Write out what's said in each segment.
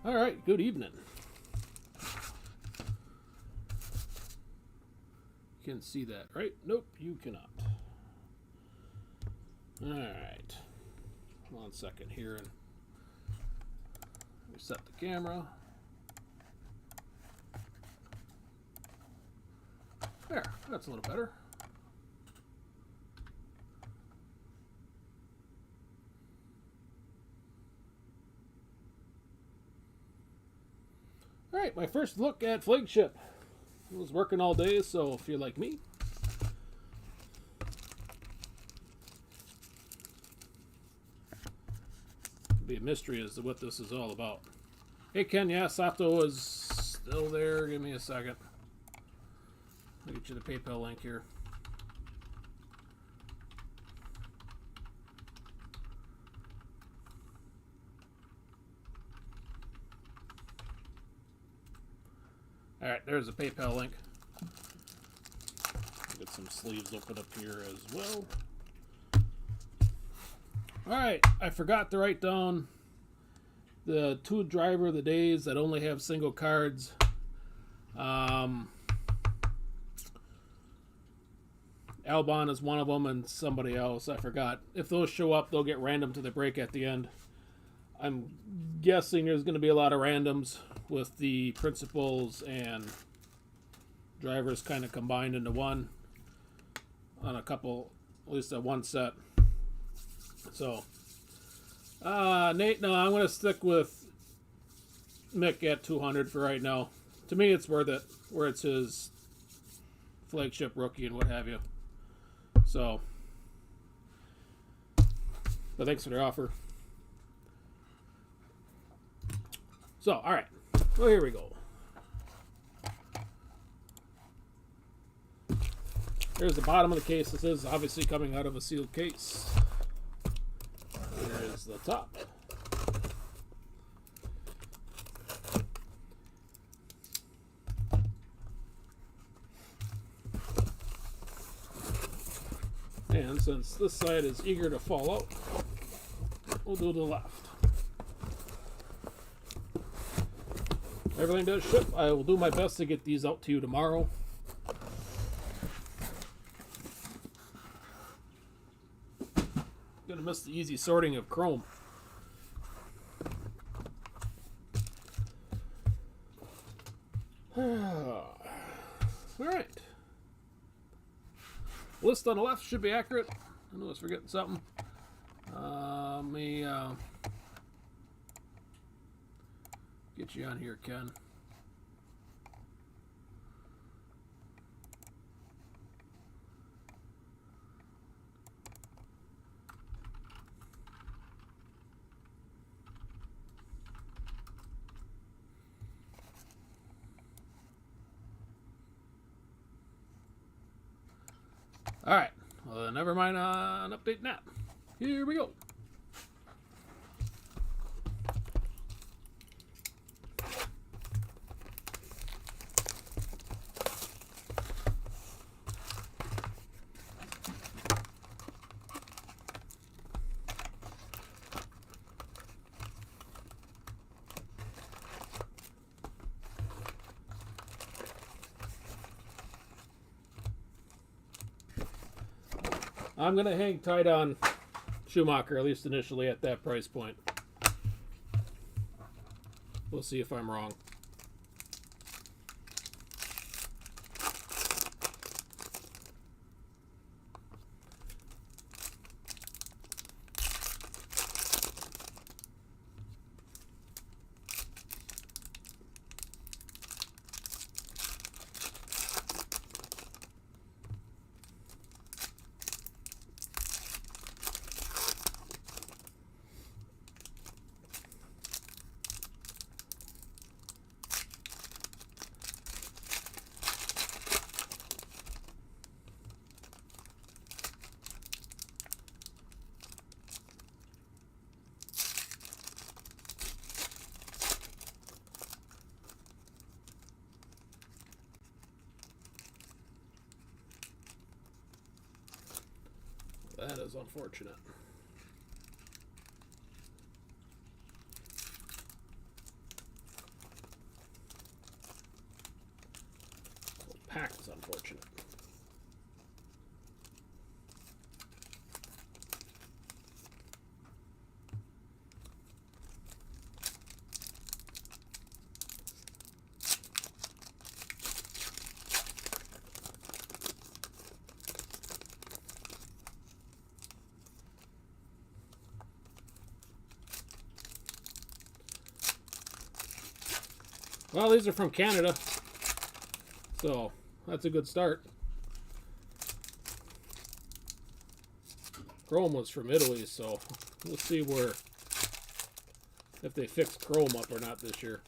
All right, good evening. You can see that, right? Nope, you cannot. All right. 1 second here and reset the camera. There, that's a little better. All right, my first look at Flagship. I was working all day, so if you're like me, it'll be a mystery as to what this is all about. Hey Ken, yeah, Sato is still there. Give me a second. I'll get you the PayPal link here. All right, there's a PayPal link. Get some sleeves open up here as well. All right, I forgot to write down the 2 driver of the days that only have single cards. Albon is one of them, and somebody else, I forgot. If those show up, they'll get random to the break at the end. I'm guessing there's going to be a lot of randoms with the principals and drivers kind of combined into one on a couple, at least at one set. So, Nate, no, I'm going to stick with Mick at 200 for right now. To me, it's worth it, where it's his flagship rookie and what have you. So, but thanks for the offer. So, all right. Well, here we go. Here's the bottom of the case. This is obviously coming out of a sealed case. Here's the top. And since this side is eager to fall out, we'll do the left. Everything does ship. I will do my best to get these out to you tomorrow. Gonna miss the easy sorting of chrome. All right. List on the left should be accurate. I know I was forgetting something. Let me get you on here, Ken. All right. Well, never mind on updating that. Here we go. I'm going to hang tight on Schumacher, at least initially, at that price point. We'll see if I'm wrong. That is unfortunate. unfortunate. Well, these are from Canada, so that's a good start. Chrome was from Italy, so we'll see if they fix Chrome up or not this year.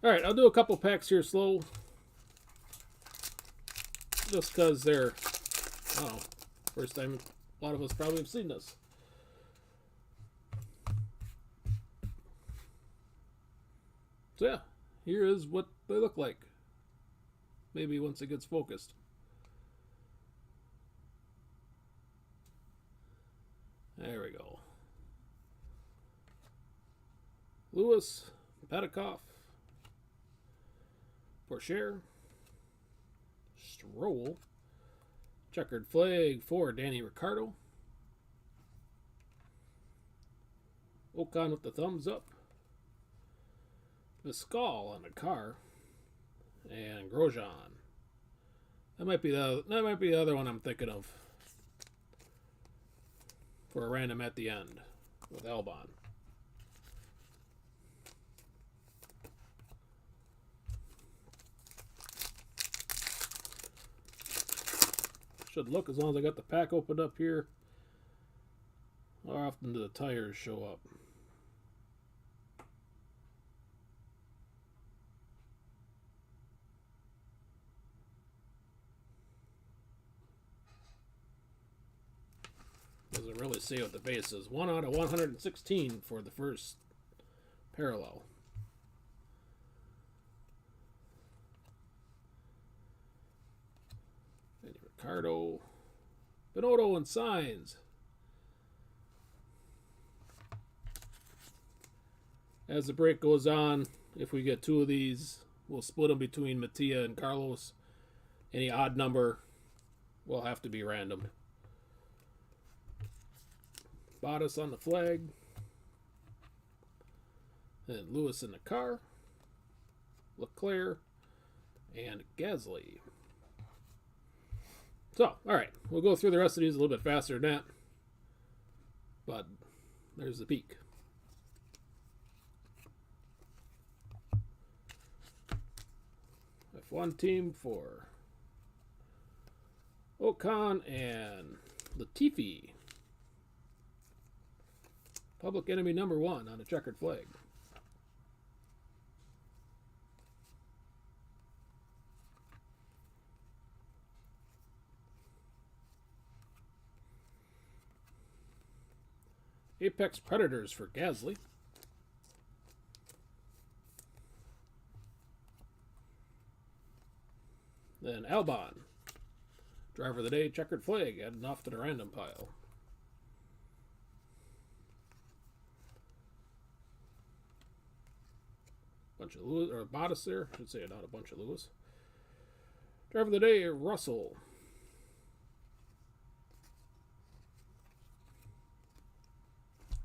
Alright, I'll do a couple packs here slow. Just because they're, I don't know, first time a lot of us probably have seen this. So yeah, here is what they look like. Maybe once it gets focused. There we go. Lewis, Petikoff, Porcher, Stroll, checkered flag for Danny Ricciardo, Ocon with the thumbs up, Viscal on the car, and Grosjean. That might be the other one I'm thinking of for a random at the end with Albon. Should look as long as I got the pack opened up here. How often do the tires show up? Doesn't really say what the base is. 1 out of 116 for the first parallel. And Ricardo, Binotto, and Sainz. As the break goes on, if we get 2 of these, we'll split them between Mattia and Carlos. Any odd number will have to be random. Bottas on the flag. And Lewis in the car. Leclerc and Gasly. So, alright. We'll go through the rest of these a little bit faster than that. But there's the peak. F1 team for Ocon and Latifi. Public enemy number 1 on a checkered flag. Apex Predators for Gasly. Then Albon. Driver of the day, checkered flag, adding off to the random pile. Bunch of Lewis, or Bottas there. I should say not a bunch of Lewis. Driver of the day, Russell.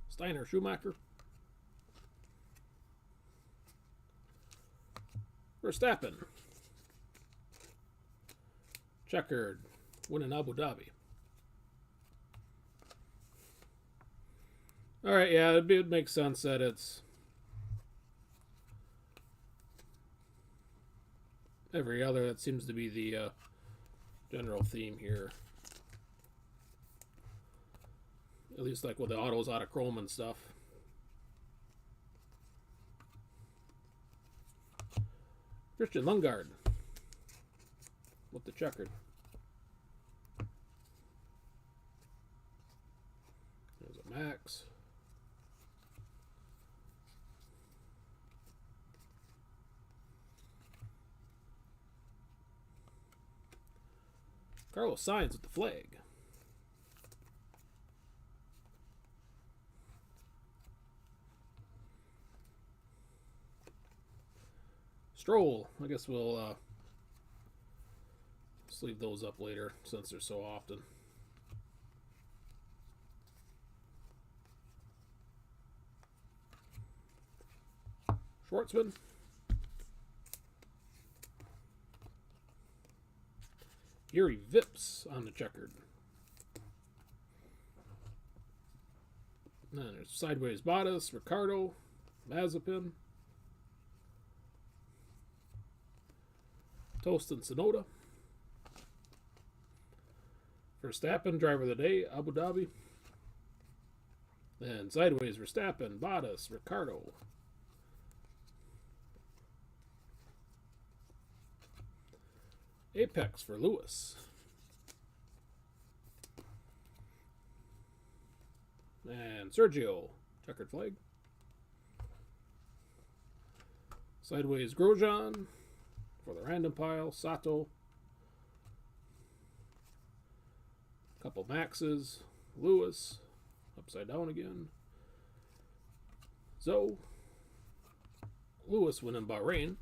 Steiner, Schumacher. Verstappen. Checkered, winning Abu Dhabi. Alright, yeah, it would make sense that it's every other. That seems to be the general theme here. At least like with the autos out of chrome and stuff. Christian Lundgaard with the checkered. There's a Max. Carlos Sainz with the flag. Stroll. I guess we'll just leave those up later since they're so often. Schwartzman. Yuri Vips on the checkered. And then there's Sideways Bottas, Ricardo, Mazepin, Toast and Sonoda. Verstappen, driver of the day, Abu Dhabi. Then Sideways, Verstappen, Bottas, Ricardo. Apex for Lewis. And Sergio, checkered flag. Sideways Grosjean for the random pile. Sato. Couple Maxes. Lewis. Upside down again. Zoe. Lewis winning Bahrain.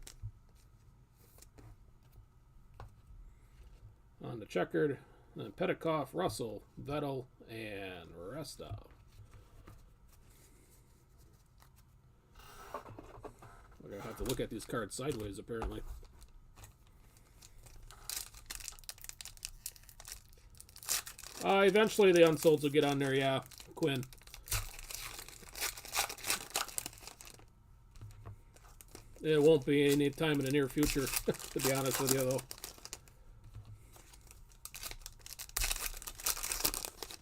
On the checkered. Then Petikoff, Russell, Vettel, and Resta. We're going to have to look at these cards sideways, apparently. Eventually the unsolds will get on there, yeah, Quinn. It won't be any time in the near future, to be honest with you, though.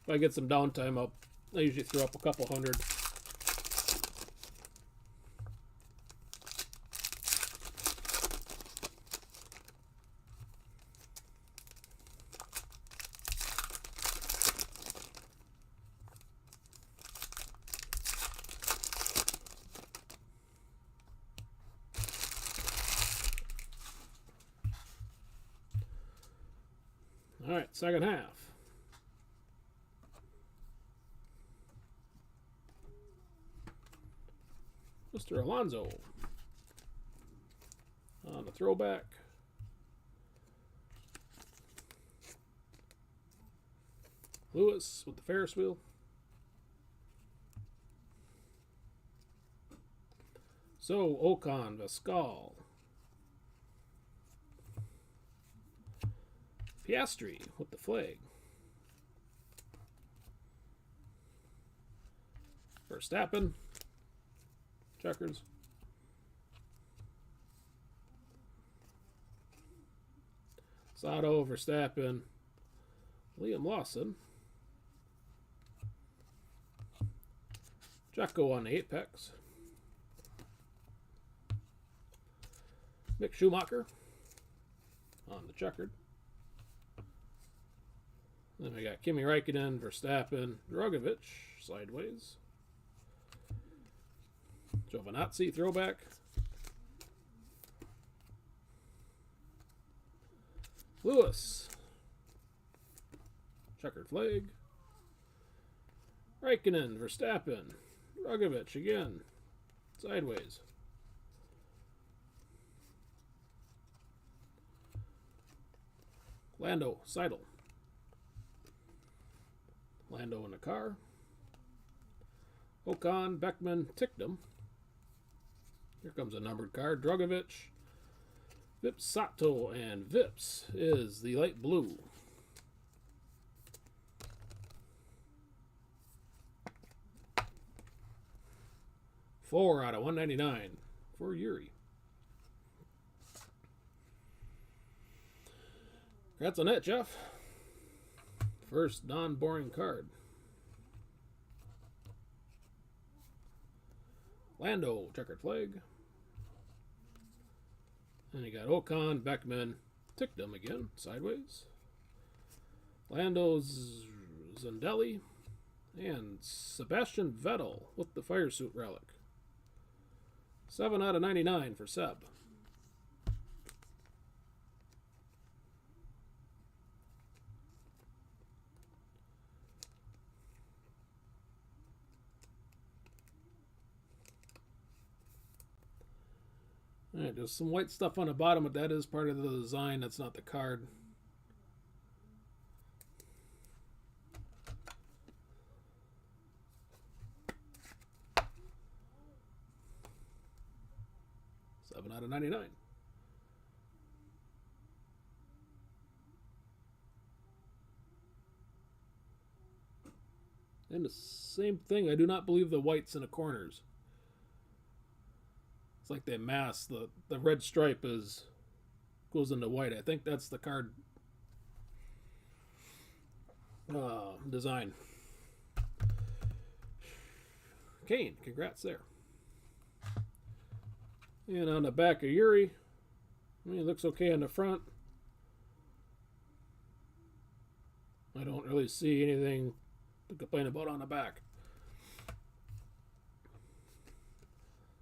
If I get some downtime, I usually throw up a couple hundred. All right, second half. Mr. Alonso on the throwback. Lewis with the Ferris wheel. So Ocon, Vascal. Piastri with the flag. Verstappen. Checkers. Sato, Verstappen. Liam Lawson. Jacko on the apex. Mick Schumacher on the checkered. Then we got Kimi Räikkönen, Verstappen, Drogovic, sideways. Giovinazzi, throwback. Lewis. Checkered flag. Räikkönen, Verstappen, Drogovic again, sideways. Lando, Seidel. Lando in the car. Ocon, Beckman, Tickdom. Here comes a numbered card. Drogovic, Vips Sato, and Vips is the light blue. Four out of 199 for Yuri. Congrats on that, Jeff. First non-boring card. Lando, checkered flag. And you got Ocon, Beckman, Tickdom again, sideways. Lando's Zandelli, and Sebastian Vettel with the fire suit relic. 7 out of 99 for Seb. All Yeah, there's some white stuff on the bottom, but that is part of the design. That's not the card. Out of 99. And the same thing, I do not believe the whites in the corners. It's like they mask the red stripe goes into white. I think that's the card design. Kane, congrats there. And on the back of Yuri, I mean, it looks okay on the front. I don't really see anything to complain about on the back.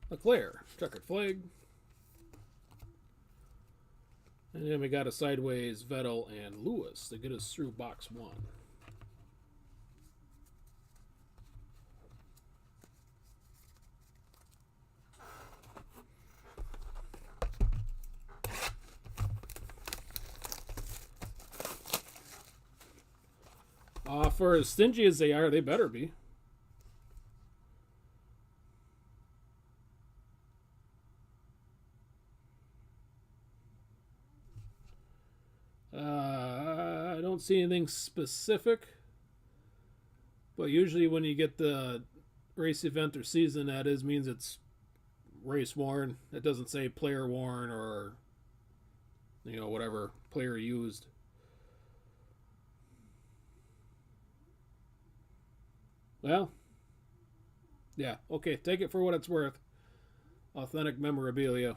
Leclerc, checkered flag. And then we got a sideways Vettel and Lewis to get us through box 1. For as stingy as they are, they better be. I don't see anything specific, but usually when you get the race event or season, that means it's race worn. It doesn't say player worn or whatever player used. Well, yeah, okay, take it for what it's worth. Authentic memorabilia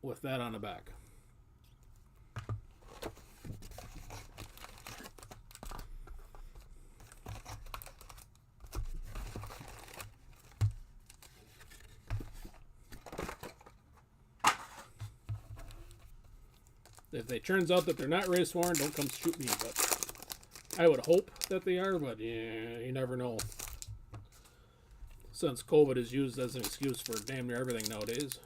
with that on the back. If it turns out that they're not race worn, don't come shoot me, but I would hope that they are, but yeah, you never know. Since COVID is used as an excuse for damn near everything nowadays.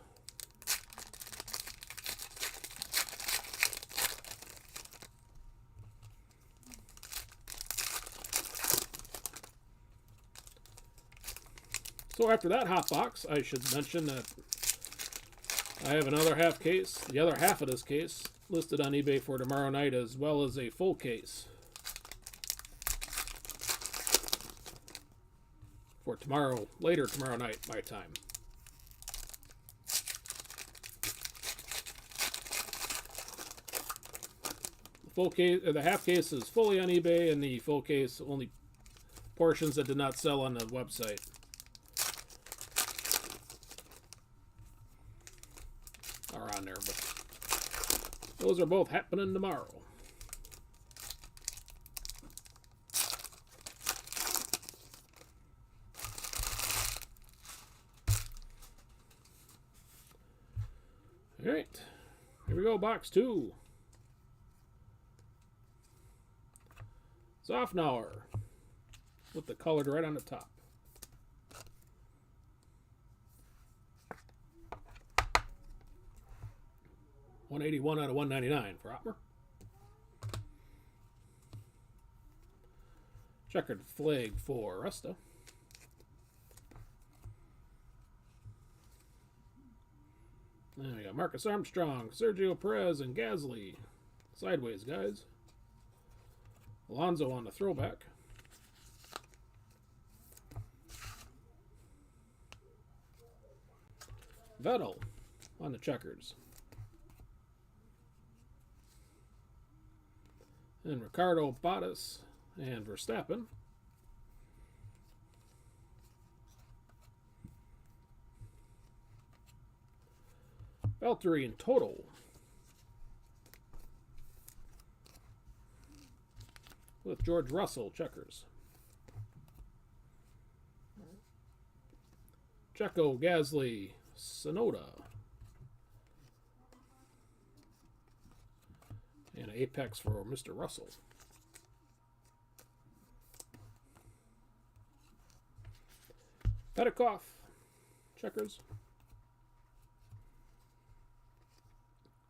So after that hot box, I should mention that I have another half case, the other half of this case, listed on eBay for tomorrow night, as well as a full case for later tomorrow night, my time. The full case, the half case is fully on eBay, and the full case only portions that did not sell on the website. Are on there, but those are both happening tomorrow. All right, here we go, box 2. Zofnauer with the colored right on the top. $181 out of $199 for Ottmer. Checkered flag for Resta. Then we got Marcus Armstrong, Sergio Perez, and Gasly. Sideways, guys. Alonso on the throwback. Vettel on the checkers. And Ricardo, Bottas, and Verstappen. Valtteri in total. With George Russell, checkers. Checo, Gasly, Sonoda. And an apex for Mr. Russell. Petikoff, checkers.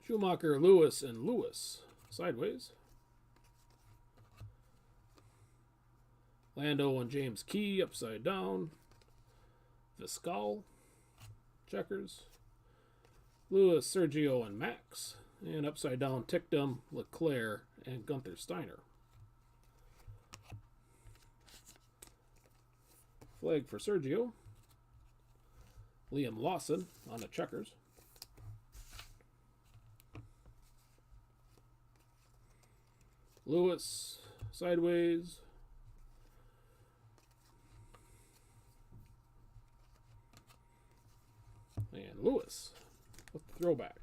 Schumacher, Lewis, and Lewis. Sideways. Lando and James Key, upside down. Viscal. Checkers. Lewis, Sergio, and Max. And upside down, Tickdom, Leclerc, and Gunther Steiner. Flag for Sergio. Liam Lawson on the checkers. Lewis, sideways. And Lewis with the throwback.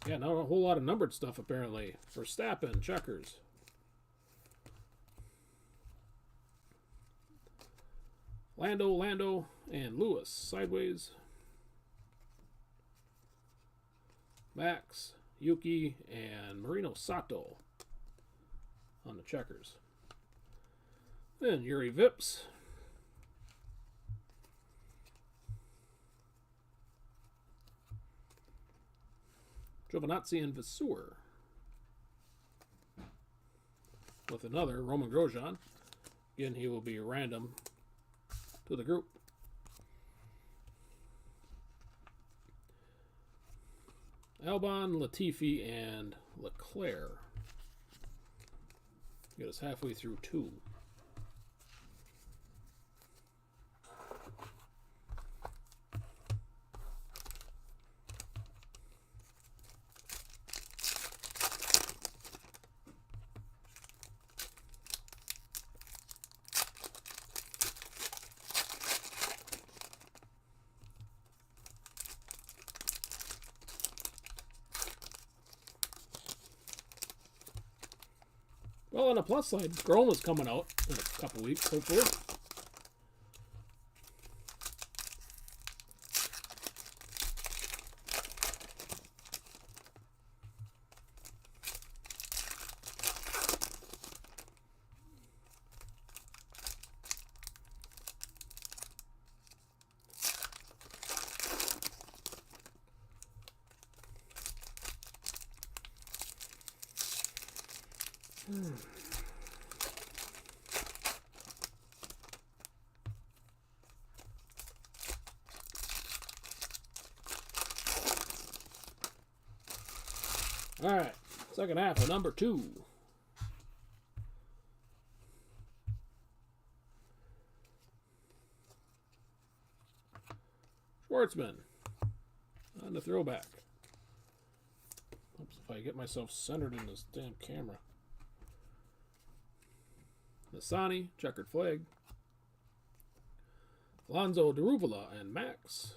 Yeah, not a whole lot of numbered stuff apparently. Verstappen, checkers. Lando, and Lewis, sideways. Max, Yuki, and Marino Sato on the checkers. Then Yuri Vips. Giovinazzi and Vasseur. With another Roman Grosjean. Again, he will be random to the group. Albon, Latifi, and Leclerc. Get us halfway through 2. Well, on the plus side, Chroma's coming out in a couple weeks, hopefully. All right, second half of number 2. Schwartzman on the throwback. Oops, if I get myself centered in this damn camera. Nissani, checkered flag. Alonso, Deruvula, and Max.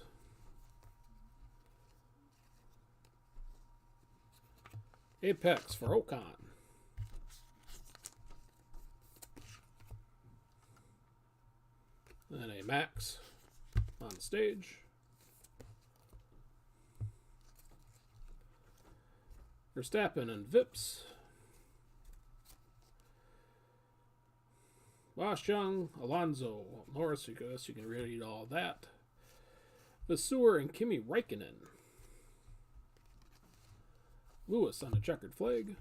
Apex for Ocon. Then a Max on stage. Verstappen and Vips. Young, Alonso, Norris, I guess you can read all that. Vasseur and Kimi Räikkönen. Lewis on the checkered flag.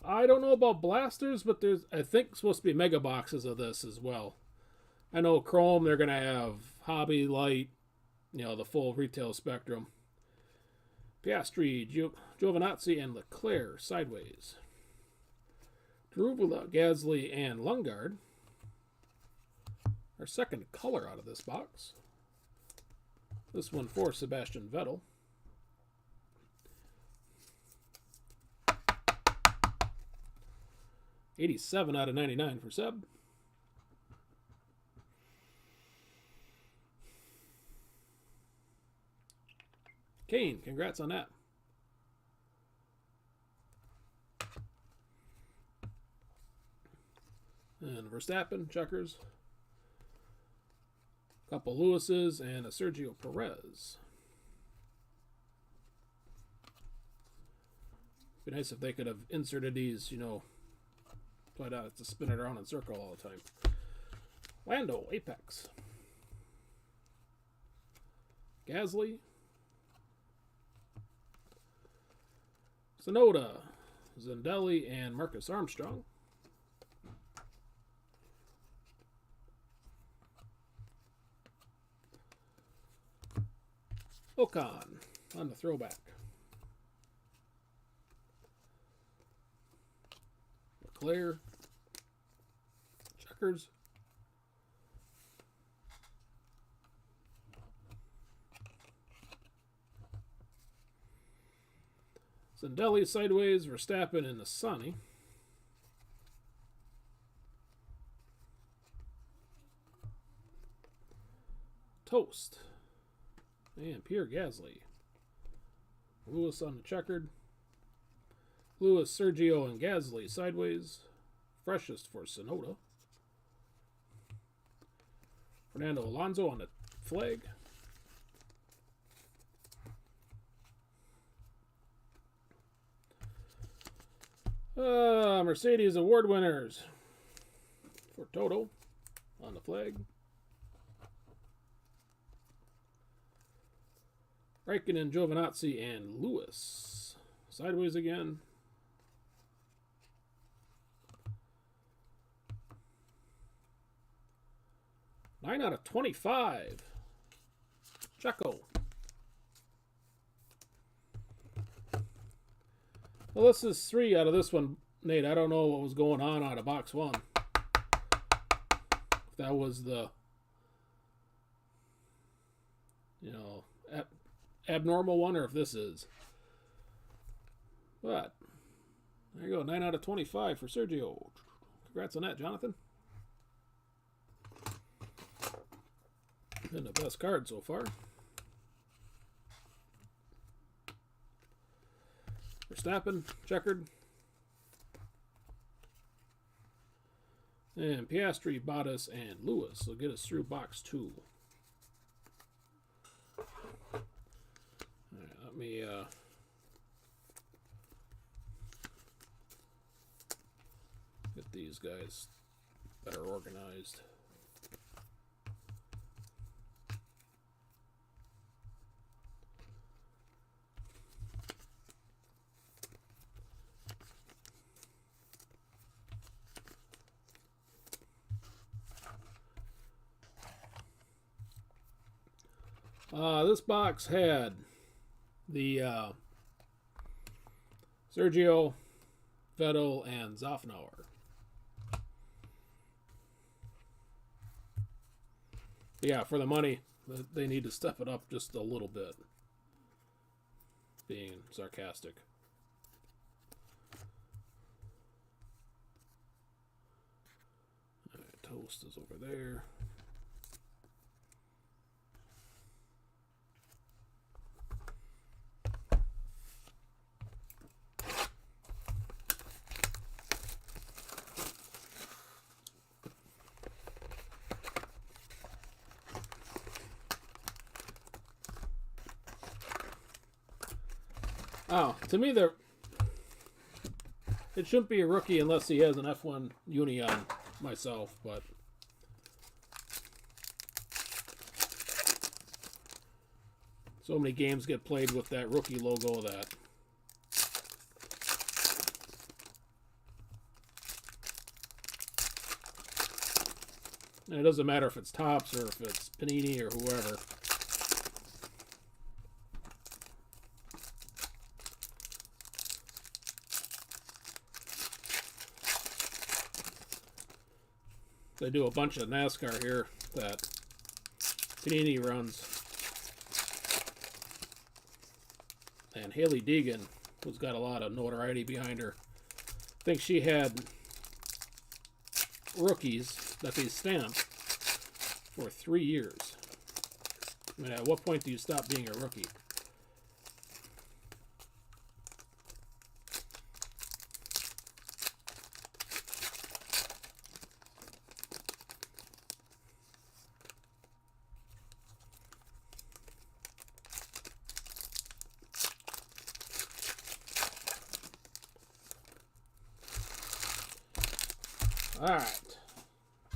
I don't know about blasters, but there's, I think, supposed to be mega boxes of this as well. I know Chrome, they're going to have Hobby, Light, you know, the full retail spectrum. Piastri, Giovinazzi, and Leclerc, sideways. Deruvula, Gasly, and Lundgaard. Our second color out of this box. This one for Sebastian Vettel. $87 out of $99 for Seb. Kane, congrats on that. And Verstappen, checkers. Couple Lewis's and a Sergio Perez. Be nice if they could have inserted these, you know, so I don't have to spin it around in circle all the time. Lando, Apex. Gasly. Sonoda, Zendelli, and Marcus Armstrong. Ocon on the throwback. Leclerc. Checkers. Zendelli sideways, Verstappen in the sunny. Toast. And Pierre Gasly. Lewis on the checkered. Lewis, Sergio, and Gasly sideways. Freshest for Sonoda. Fernando Alonso on the flag. Mercedes award winners for Toto on the flag. Raikkonen, Giovinazzi, and Lewis. Sideways again. Nine out of 25. Checo. Well, this is 3 out of this one, Nate. I don't know what was going on out of box 1. If that was the, abnormal one, or if this is. But there you go, 9 out of 25 for Sergio. Congrats on that, Jonathan. And the best card so far. Verstappen, checkered. And Piastri, Bottas, and Lewis will get us through box 2. All right, let me get these guys better organized. This box had the Sergio, Vettel, and Zofnauer. Yeah, for the money, they need to step it up just a little bit. Being sarcastic. All right, Toast is over there. Oh, to me, it shouldn't be a rookie unless he has an F1 uni on myself, but so many games get played with that rookie logo that and it doesn't matter if it's Topps or if it's Panini or whoever. They do a bunch of NASCAR here that Panini runs. And Haley Deegan, who's got a lot of notoriety behind her, I think she had rookies that they stamped for 3 years. I mean, at what point do you stop being a rookie? All right,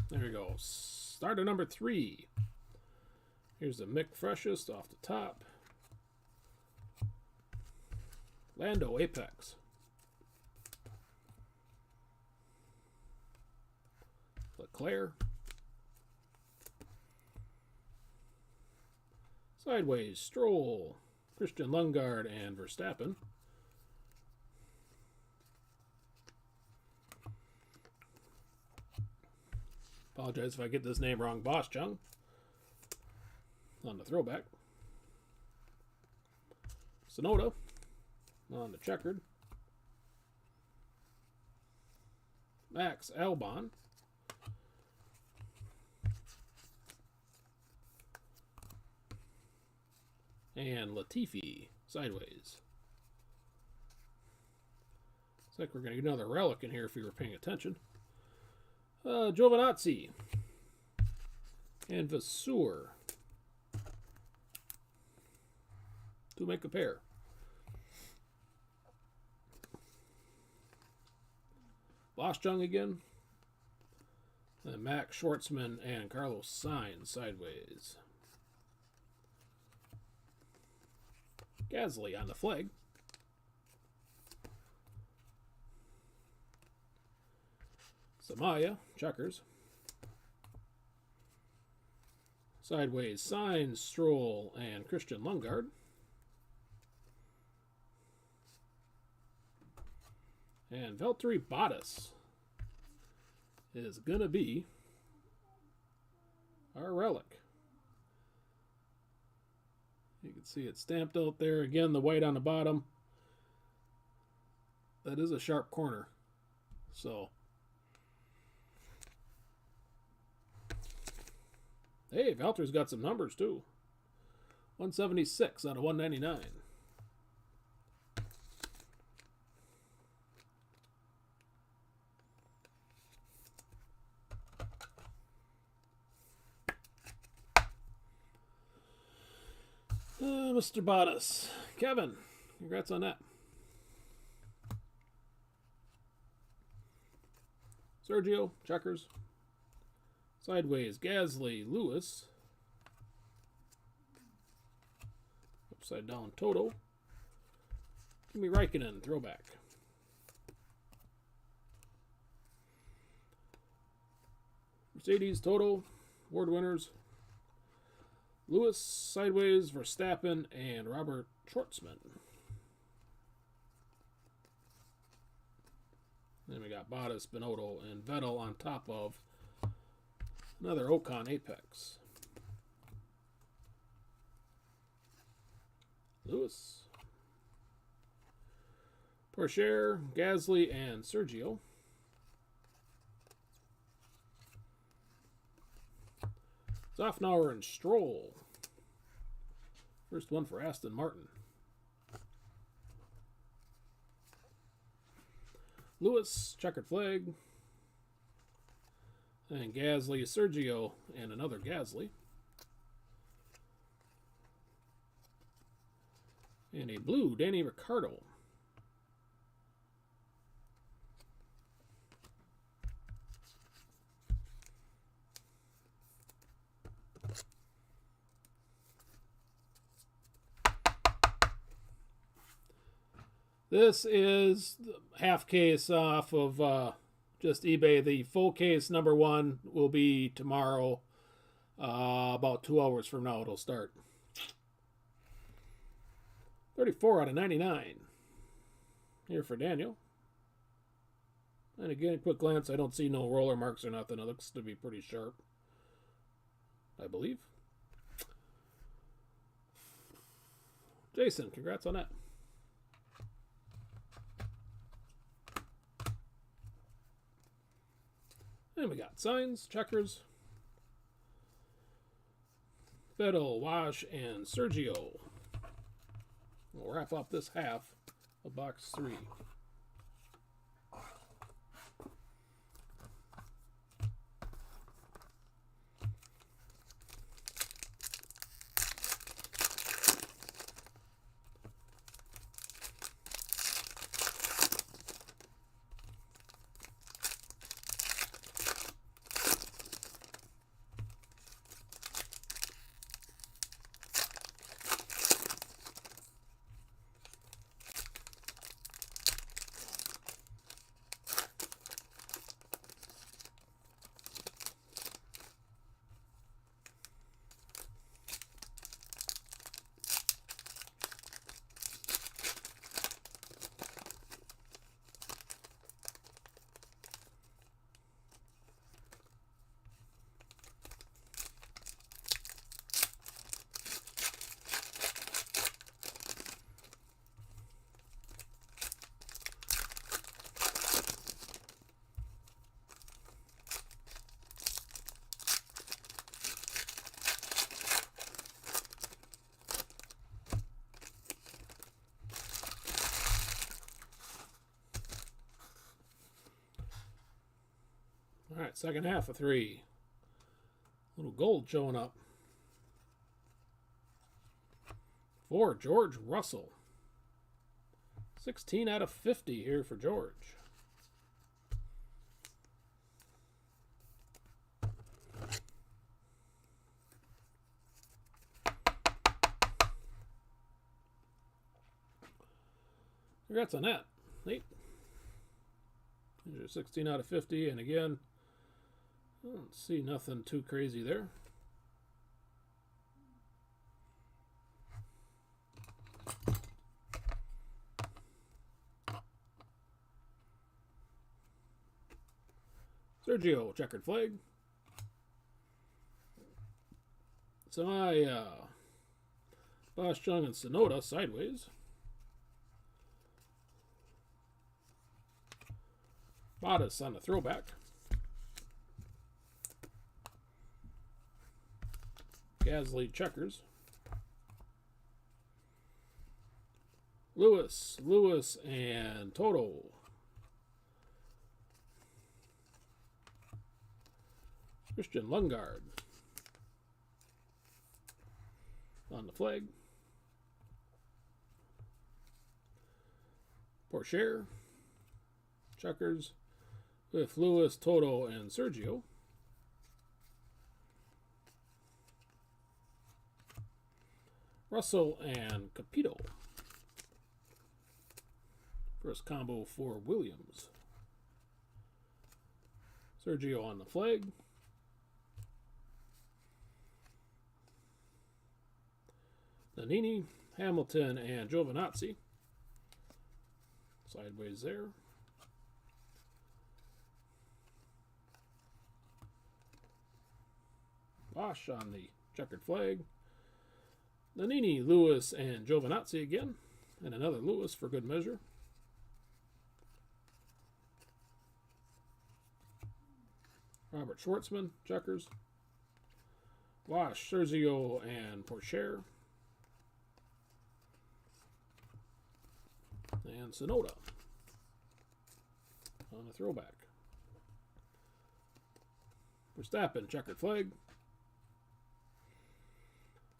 there we go. Starter number 3. Here's the Mick Freshest off the top. Lando Apex. Leclerc. Sideways, Stroll, Christian Lundgaard, and Verstappen. Apologize if I get this name wrong. Boss Chung on the throwback. Sonoda on the checkered. Max Albon. And Latifi, sideways. Looks like we're going to get another relic in here if you were paying attention. Giovinazzi. And Vasseur. To make a pair. Boschung again. And Max Schwartzman and Carlos Sainz, sideways. Gasly on the flag. Samaya, checkers. Sideways, Sainz, Stroll, and Christian Lundgaard. And Valtteri Bottas is going to be our relic. You can see it stamped out there. Again, the white on the bottom. That is a sharp corner. So, hey, Valtteri's got some numbers too. 176 out of 199. Mr. Bottas. Kevin, congrats on that. Sergio, checkers. Sideways, Gasly, Lewis. Upside down, Toto. Kimi Raikkonen, throwback. Mercedes, Toto, award winners. Lewis, sideways, Verstappen, and Robert Schwartzman. Then we got Bottas, Binotto, and Vettel on top of another Ocon Apex. Lewis, Pourchaire, Gasly, and Sergio. Zofnauer and Stroll. First one for Aston Martin. Lewis, checkered flag. And Gasly, Sergio, and another Gasly. And a blue, Danny Ricciardo. This is half case off of just eBay. The full case number 1 will be tomorrow. About 2 hours from now it'll start. 34 out of 99. Here for Daniel. And again, a quick glance. I don't see no roller marks or nothing. It looks to be pretty sharp, I believe. Jason, congrats on that. And we got Sainz, checkers, Vettel, Wash, and Sergio. We'll wrap up this half of box 3. All right, second half of 3. Little gold showing up. 4, George Russell. 16 out of 50 here for George. Congrats on that, Nate. Here's your 16 out of 50, and again, I don't see nothing too crazy there. Sergio, checkered flag. Samaya, Bosch Chung, and Sonoda, sideways. Modest on the throwback. Gasly, checkers. Lewis, and Toto. Christian Lundgaard on the flag. Porsche, checkers with Lewis, Toto, and Sergio. Russell and Capito. First combo for Williams. Sergio on the flag. Nannini, Hamilton, and Giovinazzi. Sideways there. Bosch on the checkered flag. Nannini, Lewis, and Giovinazzi again. And another Lewis for good measure. Robert Schwartzman, checkers. Bosch, Sergio, and Porsche. And Sonoda on a throwback. Verstappen, checkered flag.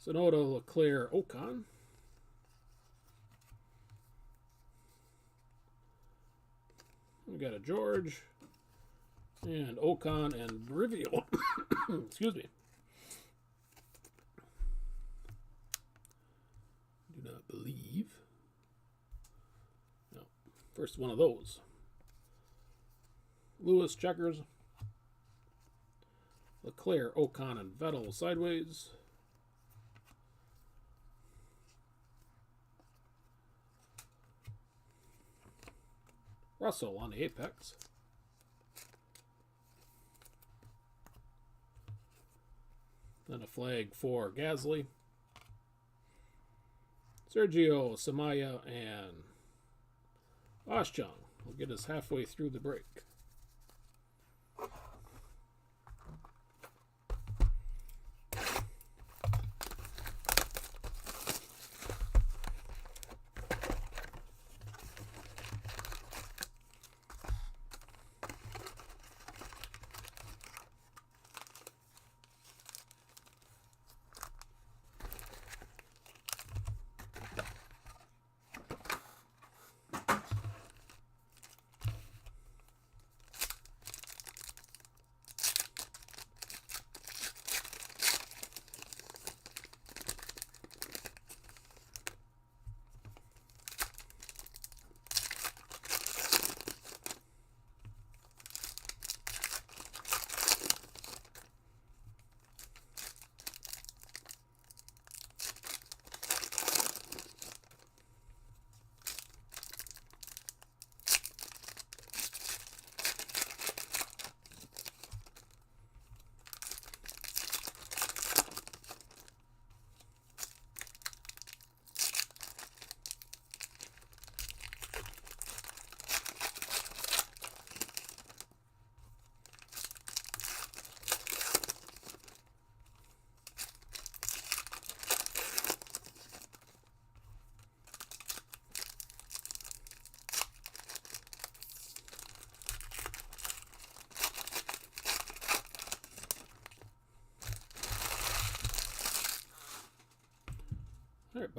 Sonoda, Leclerc, Ocon. We got a George and Ocon and Brivio. Excuse me. Do not believe. No. First one of those. Lewis, checkers. Leclerc, Ocon, and Vettel sideways. Russell on the apex. Then a flag for Gasly. Sergio, Samaya, and Bosch Chung will get us halfway through the break.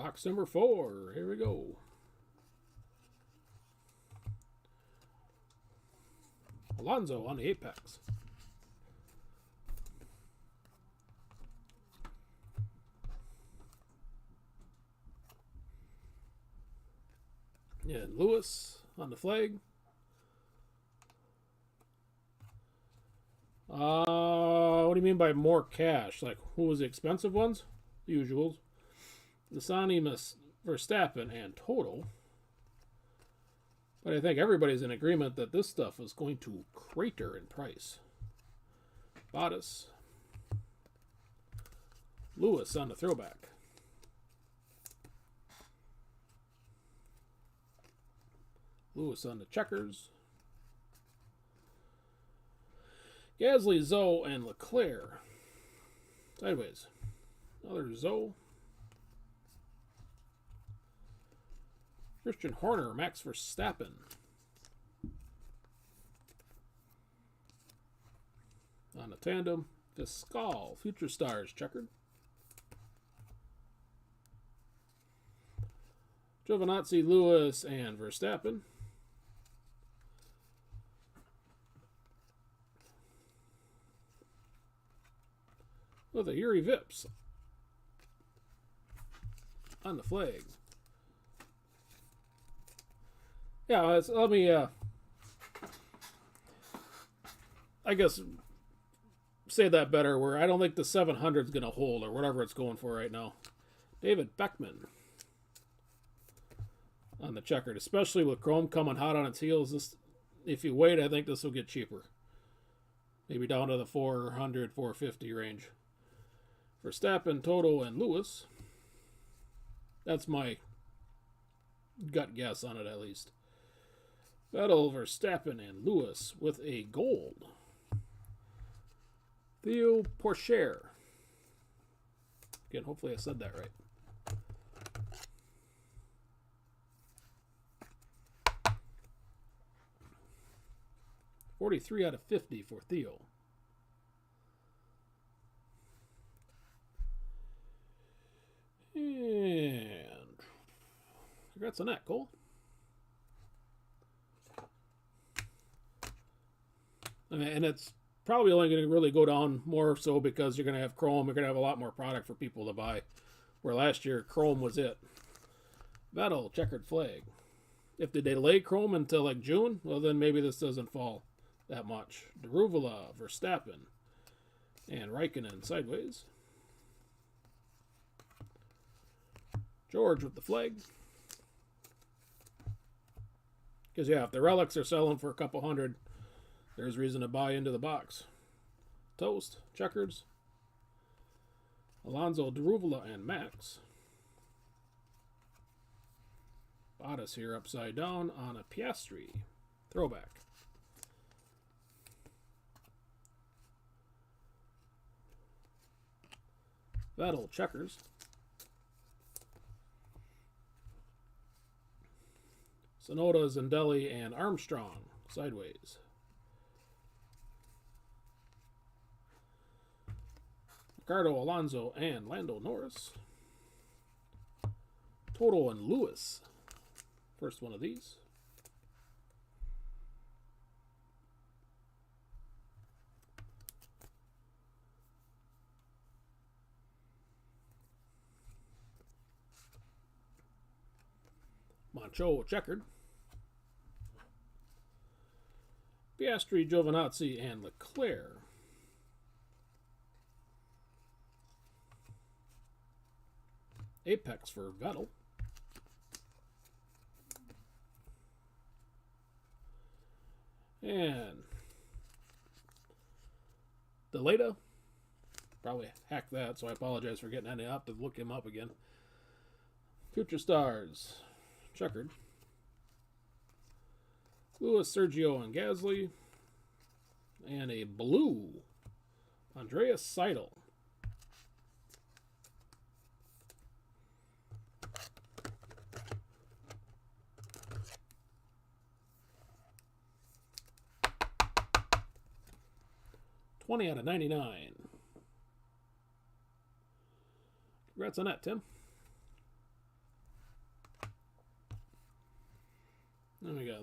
Box number 4. Here we go. Alonso on the Apex. And Lewis on the flag. What do you mean by more cash? Like, who was the expensive ones? The usuals. Lasani, Verstappen, and Total. But I think everybody's in agreement that this stuff is going to crater in price. Bottas. Lewis on the throwback. Lewis on the checkers. Gasly, Zoe, and Leclerc. Sideways. Another Zoe. Christian Horner, Max Verstappen. On the tandem, Fiscal, Future Stars, checkered. Giovinazzi, Lewis, and Verstappen. With a Yuri Vips on the flag. Yeah, let me, I guess, say that better, where I don't think the 700 is going to hold, or whatever it's going for right now. David Beckman on the checkered, especially with Chrome coming hot on its heels. This, if you wait, I think this will get cheaper. Maybe down to the 400, 450 range. Verstappen, Toto, and Lewis. That's my gut guess on it, at least. Vettel, Verstappen, and Lewis with a gold. Theo Porcher. Again, hopefully I said that right. $43 out of $50 for Theo. And congrats on that, Cole. And it's probably only going to really go down more so because you're going to have Chrome. You're going to have a lot more product for people to buy. Where last year, Chrome was it. Vettel, checkered flag. If they delay Chrome until like June, well, then maybe this doesn't fall that much. Deruvula, Verstappen, and Raikkonen sideways. George with the flag. Because, yeah, if the relics are selling for a couple hundred, there's reason to buy into the box. Toast, checkers. Alonso, Deruvula, and Max. Bottas here upside down on a Piastri. Throwback. Vettel, checkers. Sonoda, Zendelli, and Armstrong, sideways. Ricardo, Alonso, and Lando Norris. Toto and Lewis. First one of these. Mancho, checkered. Piastri, Giovinazzi, and Leclerc. Apex for Vettel. And Delata. Probably hacked that, so I apologize for getting any. I'll have to look him up again. Future Stars. Checkered. Lewis, Sergio, and Gasly. And a blue. Andreas Seidel. $20 out of $99. Congrats on that, Tim.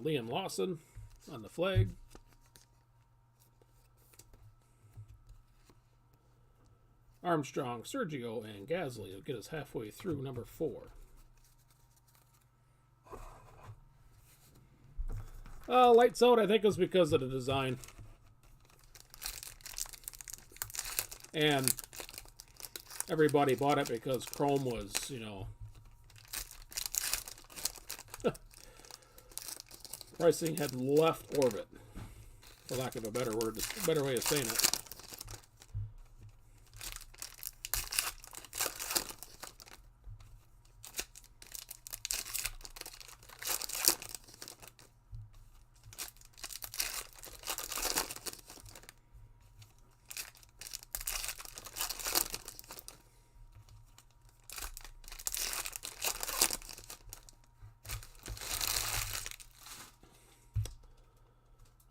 Liam Lawson on the flag. Armstrong, Sergio, and Gasly will get us halfway through number 4. Lights out, I think, is because of the design. And everybody bought it because chrome was, you know, pricing had left orbit, for lack of a better word, a better way of saying it.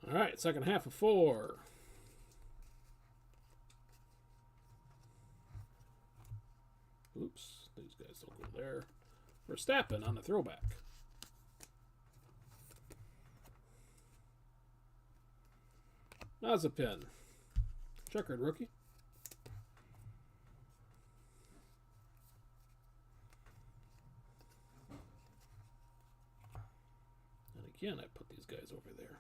All right, second half of 4. Oops, these guys don't go there. Verstappen on the throwback. Mazepin, checkered rookie. And again, I put these guys over there.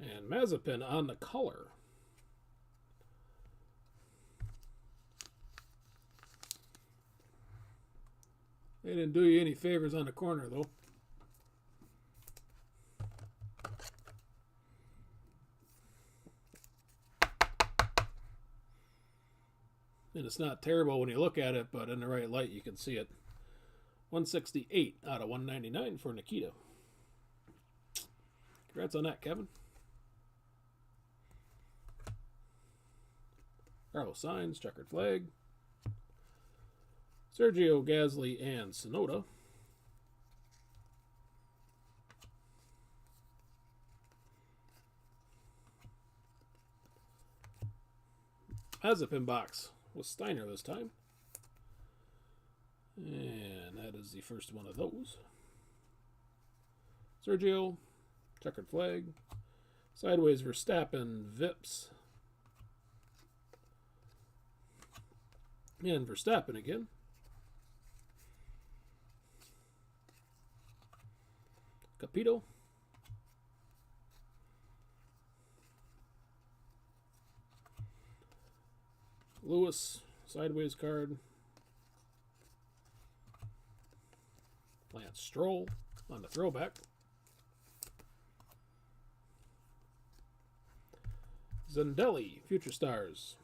And Mazepin on the color. They didn't do you any favors on the corner, though. And it's not terrible when you look at it, but in the right light you can see it. 168 out of 199 for Nikita. Congrats on that, Kevin. Carlos Sainz, checkered flag. Sergio, Gasly, and Tsunoda. Mazepin box with Steiner this time. And that is the first one of those. Sergio, checkered flag. Sideways Verstappen, Vips. And Verstappen again. Capito. Lewis, sideways card. Lance Stroll on the throwback. Zandelli, Future Stars.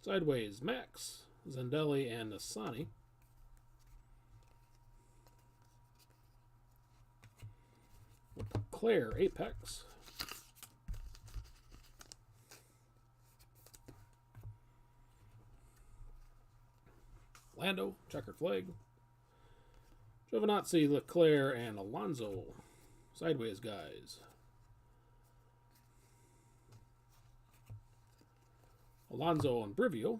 Sideways Max, Zandelli, and Asani. Claire, Apex. Lando, checkered flag. Giovinazzi, Leclerc, and Alonso, sideways guys. Alonso and Brivio.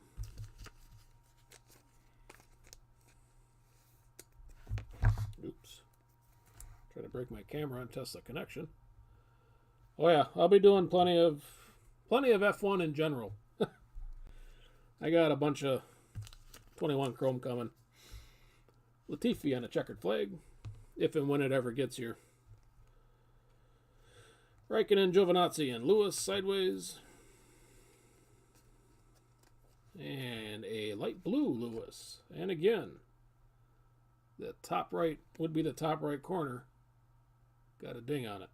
Oops. Try to break my camera and test the connection. Oh yeah, I'll be doing plenty of F1 in general. I got a bunch of 21 Chrome coming. Latifi on a checkered flag, if and when it ever gets here. Raikkonen, Giovinazzi, and Lewis sideways. And a light blue Lewis. And again, the top right would be the top right corner. Got a ding on it.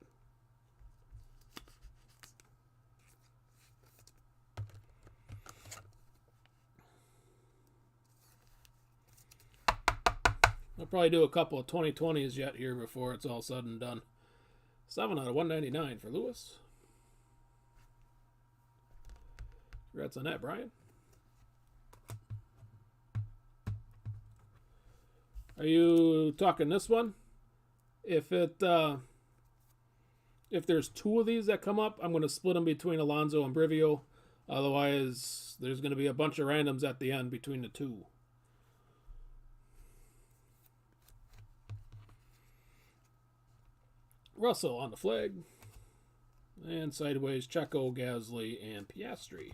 I'll probably do a couple of 2020s yet here before it's all said and done. 7 out of 199 for Lewis. Congrats on that, Brian. Are you talking this one? If there's 2 of these that come up, I'm going to split them between Alonso and Brivio. Otherwise, there's going to be a bunch of randoms at the end between the two. Russell on the flag. And sideways, Checo, Gasly, and Piastri.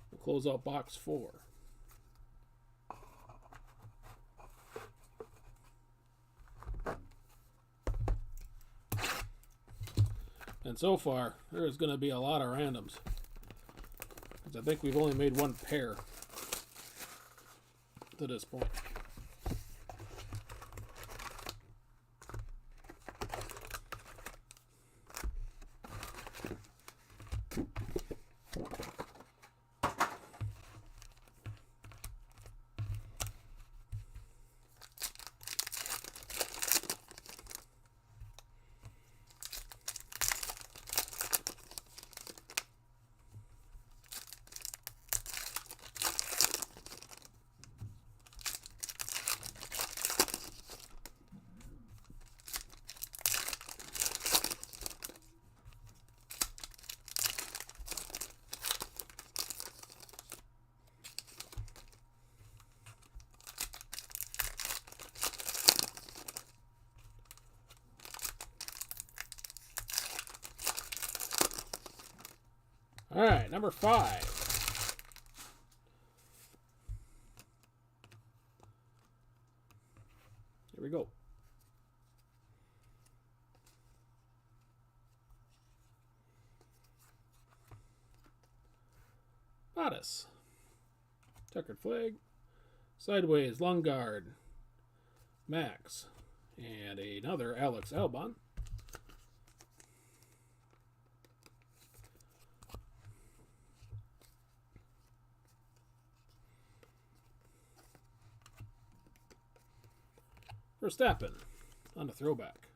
We'll close out box 4. And so far, there's going to be a lot of randoms. Because I think we've only made one pair to this point. All right, number 5. Here we go. Bottas. Checkered flag. Sideways, Lundgaard. Max. And another Alex Albon. Verstappen on the throwback.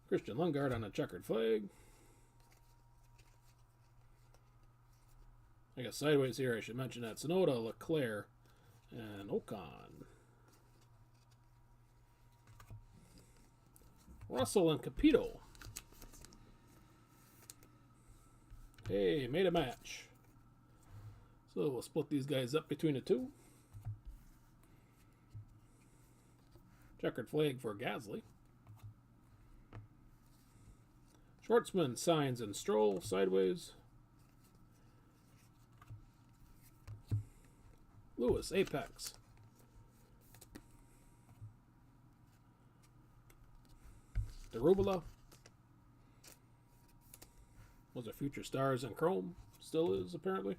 Christian Lundgaard on a checkered flag. I guess sideways here I should mention that Tsunoda, Leclerc, and Ocon. Russell and Capito. Hey, made a match. So we'll split these guys up between the two. Checkered flag for Gasly. Schwartzman, Sainz, and Stroll sideways. Lewis, Apex. Derubala. Was it Future Stars and Chrome? Still is, apparently.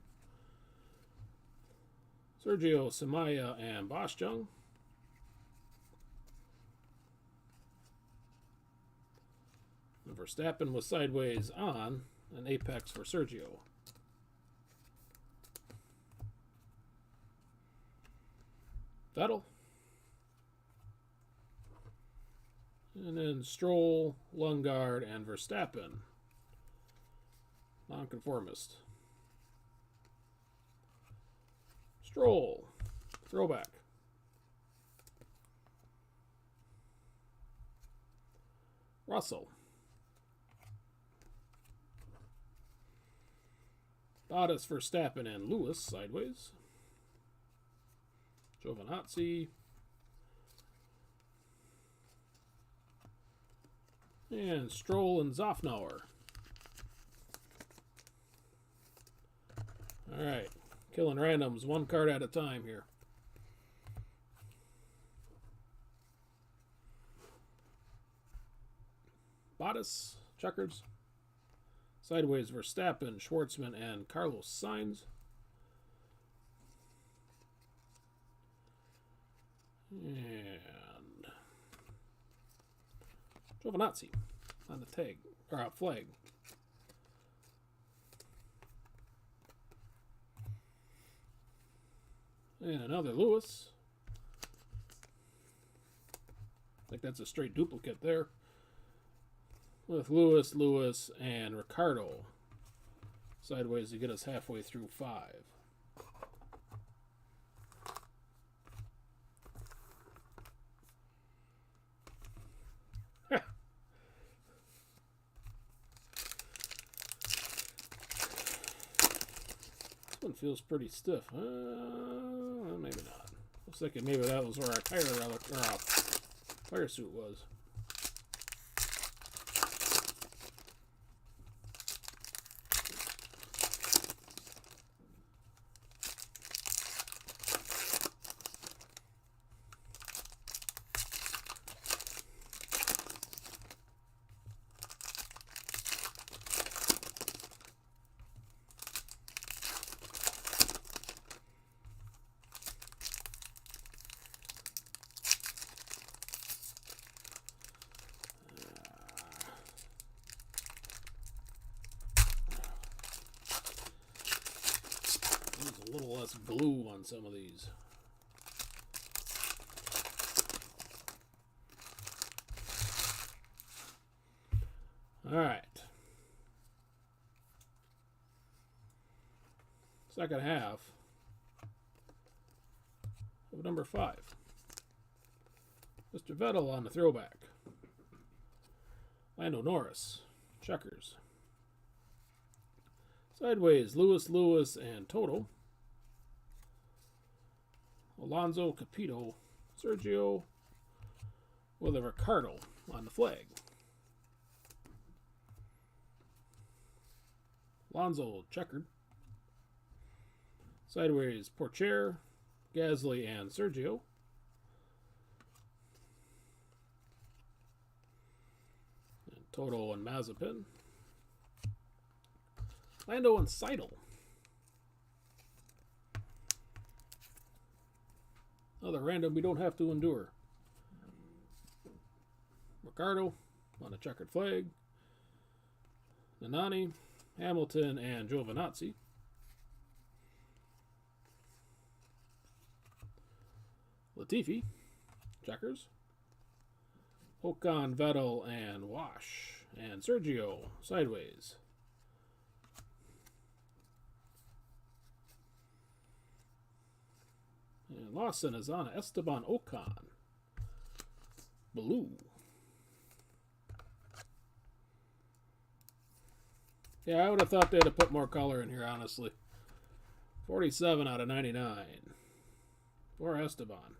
Sergio, Samaya, and Boschung. And Verstappen was sideways on, an Apex for Sergio. Vettel. And then Stroll, Lundgaard, and Verstappen. Nonconformist. Stroll. Throwback. Russell. Bottas, Verstappen, and Lewis sideways. Giovinazzi. And Stroll and Zofnauer. All right. Killing randoms one card at a time here. Bottas, checkers. Sideways, Verstappen, Schwartzman, and Carlos Sainz. And Giovinazzi on the tag, or flag. And another Lewis. I think that's a straight duplicate there. With Lewis, and Ricardo. Sideways to get us halfway through 5. feels pretty stiff. Maybe not. I was thinking maybe that was where our tire relic or our fire suit was. A little less glue on some of these. All right. Second half of number 5. Mr. Vettel on the throwback. Lando Norris, checkers. Sideways, Lewis, and Toto. Alonso, Capito, Sergio, with a Ricardo on the flag. Alonso, checkered. Sideways, Porcher, Gasly, and Sergio. And Toto and Mazepin. Lando and Seidel. Another random we don't have to endure. Ricardo on a checkered flag. Nannini, Hamilton, and Giovinazzi. Latifi, checkers. Ocon, Vettel, and Wash. And Sergio, sideways. And Lawson is on Esteban Ocon. Blue. Yeah, I would have thought they'd have put more color in here, honestly. 47 out of 99. For Esteban.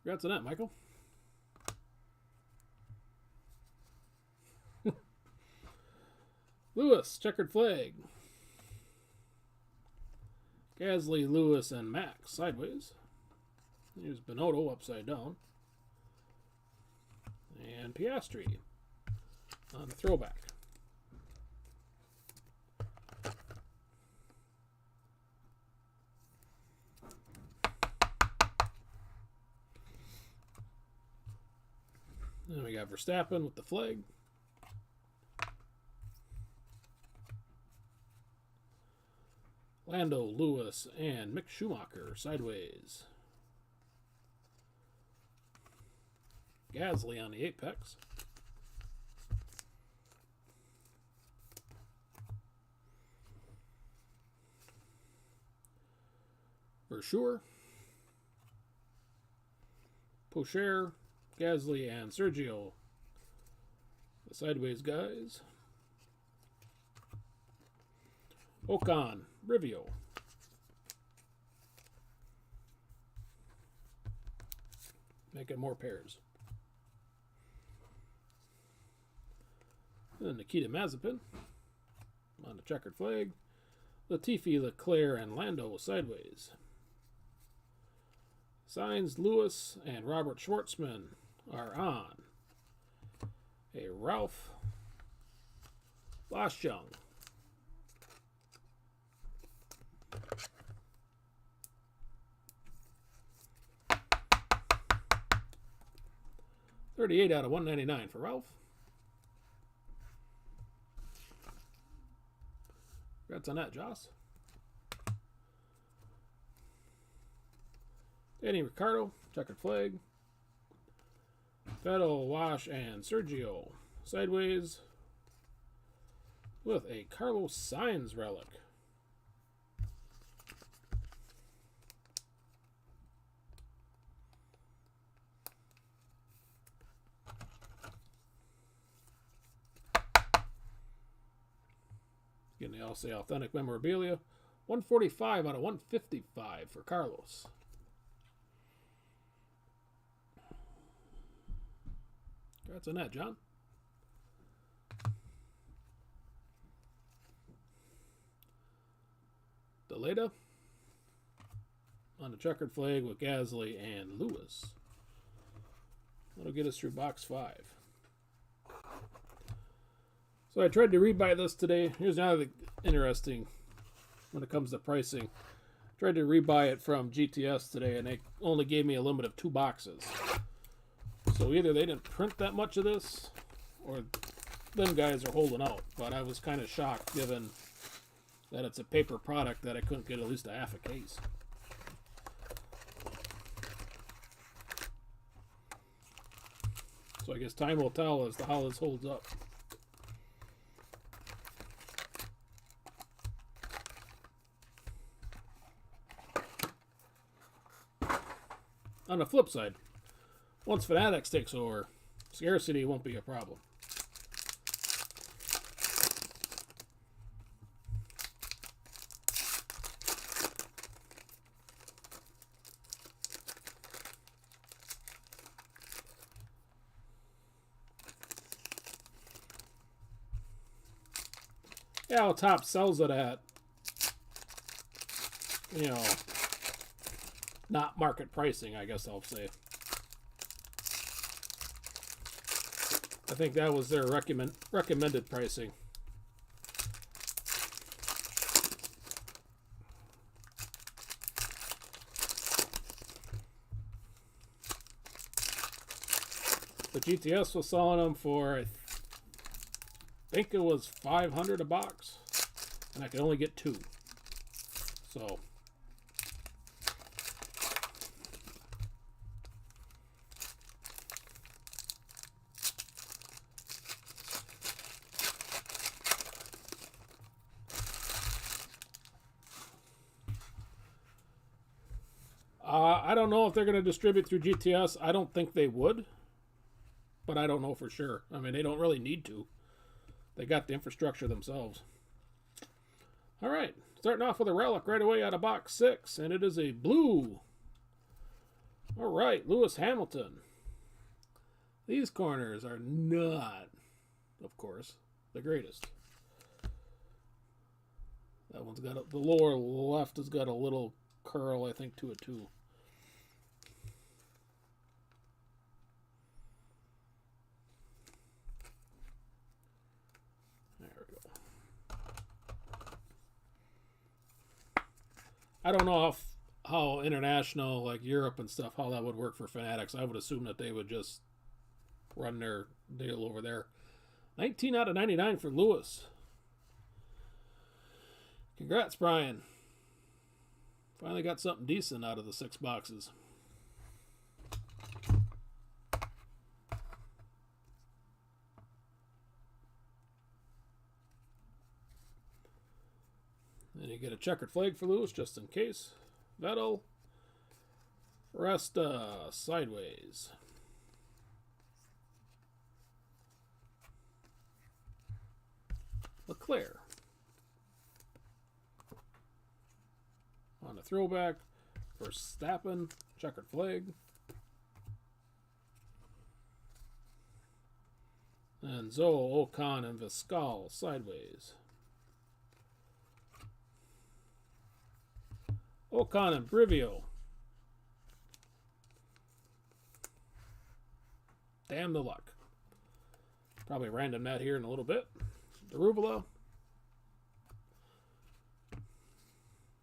Congrats on that, Michael. Lewis, checkered flag. Gasly, Lewis, and Max sideways. Here's Binotto upside down. And Piastri on the throwback. Then we got Verstappen with the flag. Lando, Lewis, and Mick Schumacher sideways. Gasly on the apex. For sure. Pocher, Gasly, and Sergio, the sideways guys. Ocon, Rivio. Making more pairs. And then Nikita Mazepin on the checkered flag. Latifi, Leclerc, and Lando sideways. Sainz, Lewis, and Robert Schwartzman are on a Ralph Boschung. $38 out of $199 for Ralph. Congrats on that, Joss. Danny Ricciardo, checkered flag. Vettel, Wash, and Sergio sideways with a Carlos Sainz relic. Getting the I'll authentic memorabilia. 145 out of 155 for Carlos. Congrats on that, John. Deleta on the checkered flag with Gasly and Lewis. That'll get us through box 5. So I tried to rebuy this today. Here's another interesting when it comes to pricing. I tried to rebuy it from GTS today, and they only gave me a limit of 2 boxes. So either they didn't print that much of this, or them guys are holding out. But I was kind of shocked, given that it's a paper product, that I couldn't get at least a half a case. So I guess time will tell as to how this holds up. On the flip side, once Fanatics takes over, scarcity won't be a problem. Yeah, how Top sells it at, you know, not market pricing, I guess I'll say. I think that was their recommended pricing. But GTS was selling them for, I think it was $500 a box, and I could only get 2. So I don't know if they're going to distribute through GTS. I don't think they would, but I don't know for sure. I mean, they don't really need to. They got the infrastructure themselves. All right, starting off with a relic right away out of box 6, and it is a blue. All right, Lewis Hamilton. These corners are not, of course, the greatest. That one's got the lower left has got a little curl, I think, to it too. I don't know how international, like Europe and stuff, how that would work for Fanatics. I would assume that they would just run their deal over there. 19 out of 99 for Lewis. Congrats, Brian. Finally got something decent out of the 6 boxes. Then you get a checkered flag for Lewis, just in case. Vettel. Resta sideways. Leclerc. On a throwback. Verstappen. Checkered flag. And Zoe, Ocon, and Viscal sideways. Ocon and Brivio. Damn the luck. Probably random that here in a little bit. Darubala.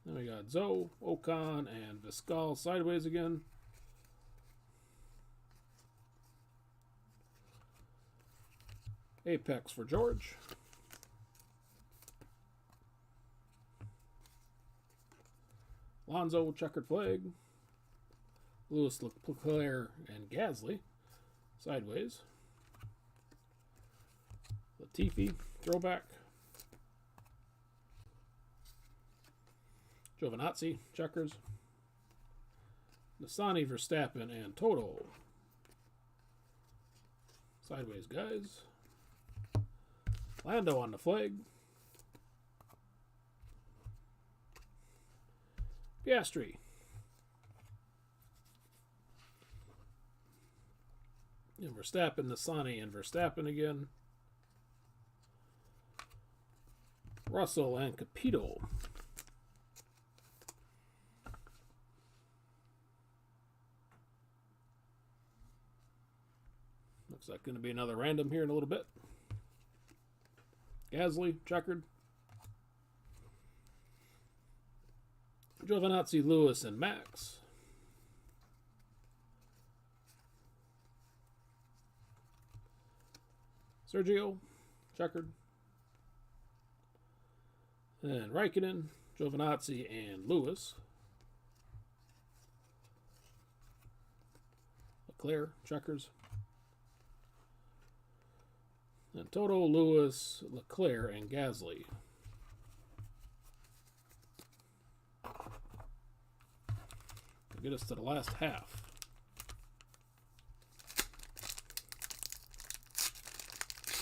Then we got Zoe, Ocon, and Viscal sideways again. Apex for George. Alonso, checkered flag. Lewis, Leclerc, and Gasly sideways. Latifi, throwback. Giovinazzi, checkers. Nissani, Verstappen, and Toto. Sideways, guys. Lando on the flag. Piastri. And Verstappen, Nissani, and Verstappen again. Russell and Capito. Looks like going to be another random here in a little bit. Gasly, checkered. Giovinazzi, Lewis, and Max. Sergio, checkered. And Raikkonen, Giovinazzi, and Lewis. Leclerc, checkers. And Toto, Lewis, Leclerc, and Gasly. Get us to the last half.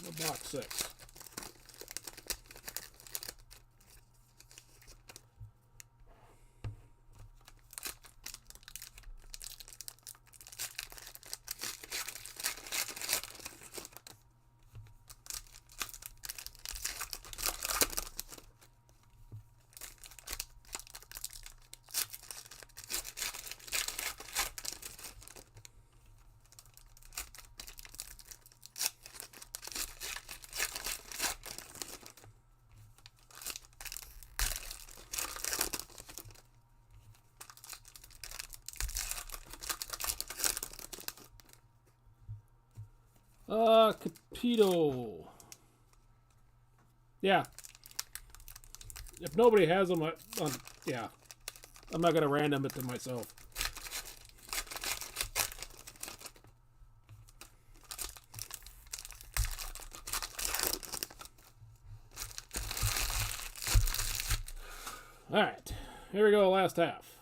Box 6. Capito. Yeah. If nobody has them, yeah. I'm not going to random it to myself. All right. Here we go, last half.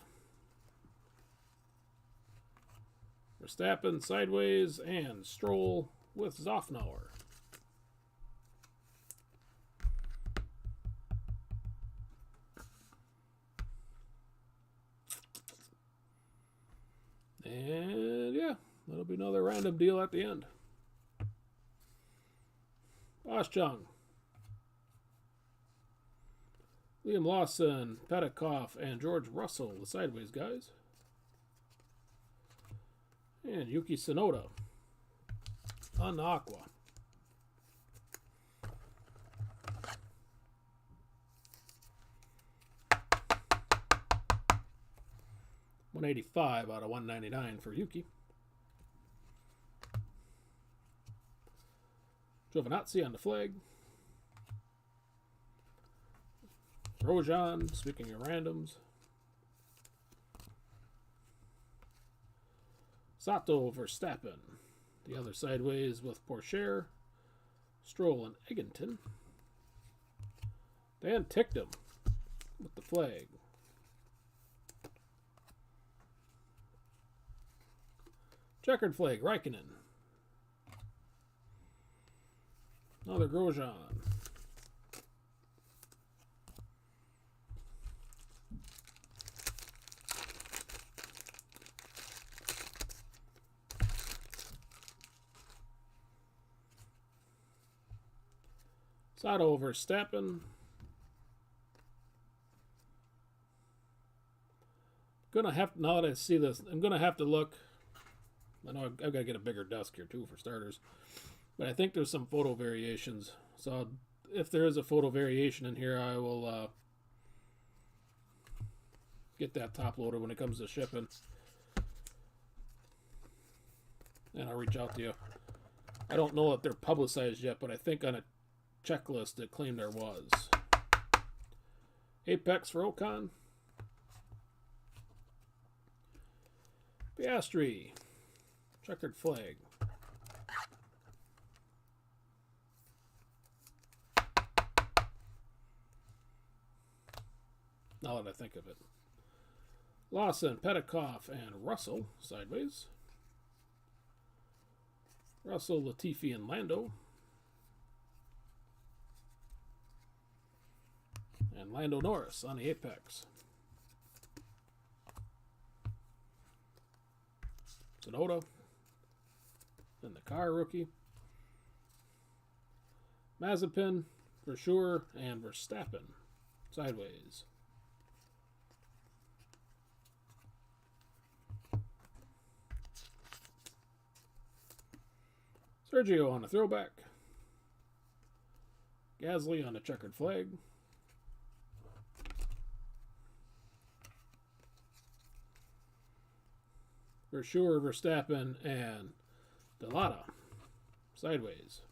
Verstappen sideways and Stroll with Zofnauer. And yeah, that'll be another random deal at the end. Boschung. Liam Lawson, Petikoff, and George Russell, the sideways guys. And Yuki Tsunoda on Aqua. $185 out of $199 for Yuki. Giovinazzi on the flag. Grosjean, speaking of randoms. Sato Verstappen. The other sideways with Porsche. Stroll and Eggington. Dan Ticktum with the flag. Checkered flag, Raikkonen. Another Grosjean. Sato Verstappen. Gonna have, now that I see this, I'm gonna have to look. I know I've got to get a bigger desk here too for starters, but I think there's some photo variations. So if there is a photo variation in here, I will get that top loader when it comes to shipping, and I'll reach out to you. I don't know if they're publicized yet, but I think on a checklist it claimed there was. Apex for Ocon. Piastri. Checkered flag. Now that I think of it. Lawson, Petikoff, and Russell, sideways. Russell, Latifi, and Lando. And Lando Norris on the Apex. Sonoda. And the car rookie. Mazepin, for sure, and Verstappen. Sideways. Sergio on a throwback. Gasly on a checkered flag. For sure, Verstappen and Delata. Sideways.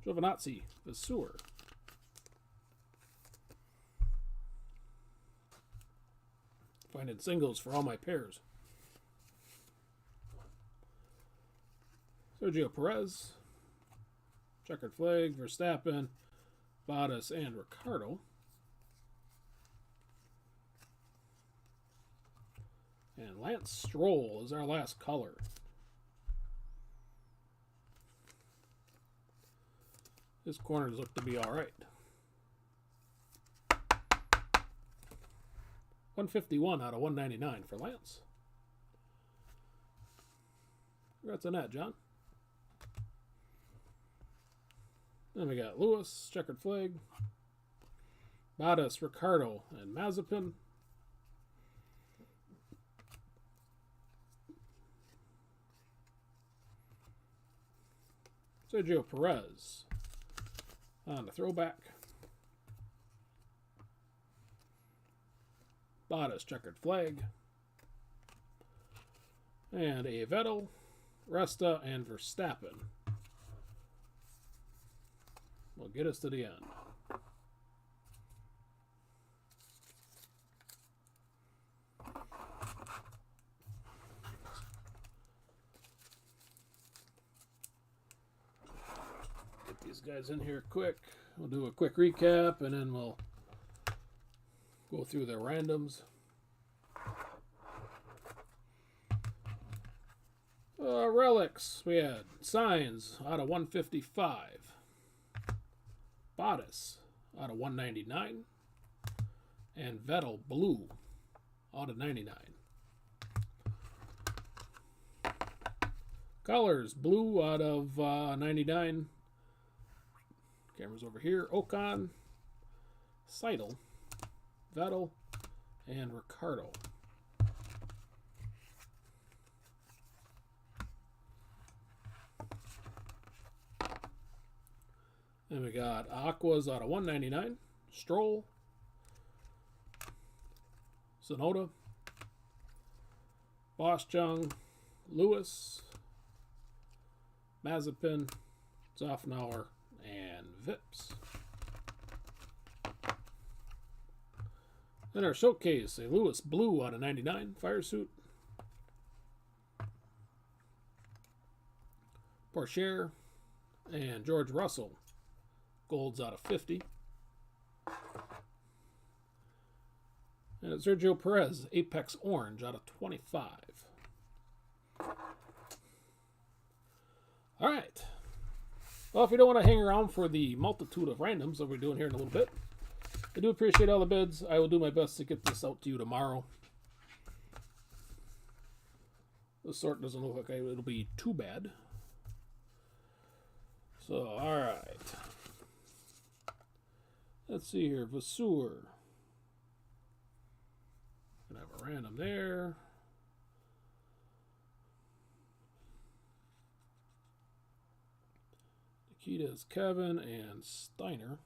Giovinazzi, Vasseur. Finding singles for all my pairs. Sergio Perez. Checkered flag, Verstappen, Bottas, and Ricciardo. And Lance Stroll is our last color. His corners look to be all right. 151 out of 199 for Lance. Congrats on that, John. Then we got Lewis, checkered flag. Bottas, Ricciardo, and Mazepin. Sergio Perez on the throwback. Bottas, checkered flag. And a Vettel, Resta, and Verstappen will get us to the end. Get these guys in here quick. We'll do a quick recap and then we'll go through the randoms. Relics. We had Signs out of 155. Bottas out of 199. And Vettel Blue out of 99. Colors. Blue out of 99. Camera's over here. Ocon. Seidel. Vettel, and Ricciardo. Then we got Aquas out of 199. Stroll. Sonoda. Boschung. Lewis. Mazepin. Zofnauer. And Vips. Then our showcase, a Lewis Blue out of 99, Fire Suit. Porsche and George Russell, Golds out of 50. And it's Sergio Perez, Apex Orange out of 25. All right. Well, if you don't want to hang around for the multitude of randoms that we're doing here in a little bit, I do appreciate all the bids. I will do my best to get this out to you tomorrow. The sort doesn't look like it'll be too bad. So, alright. Let's see here. Vasseur. Gonna have a random there. Nikita's Kevin and Steiner.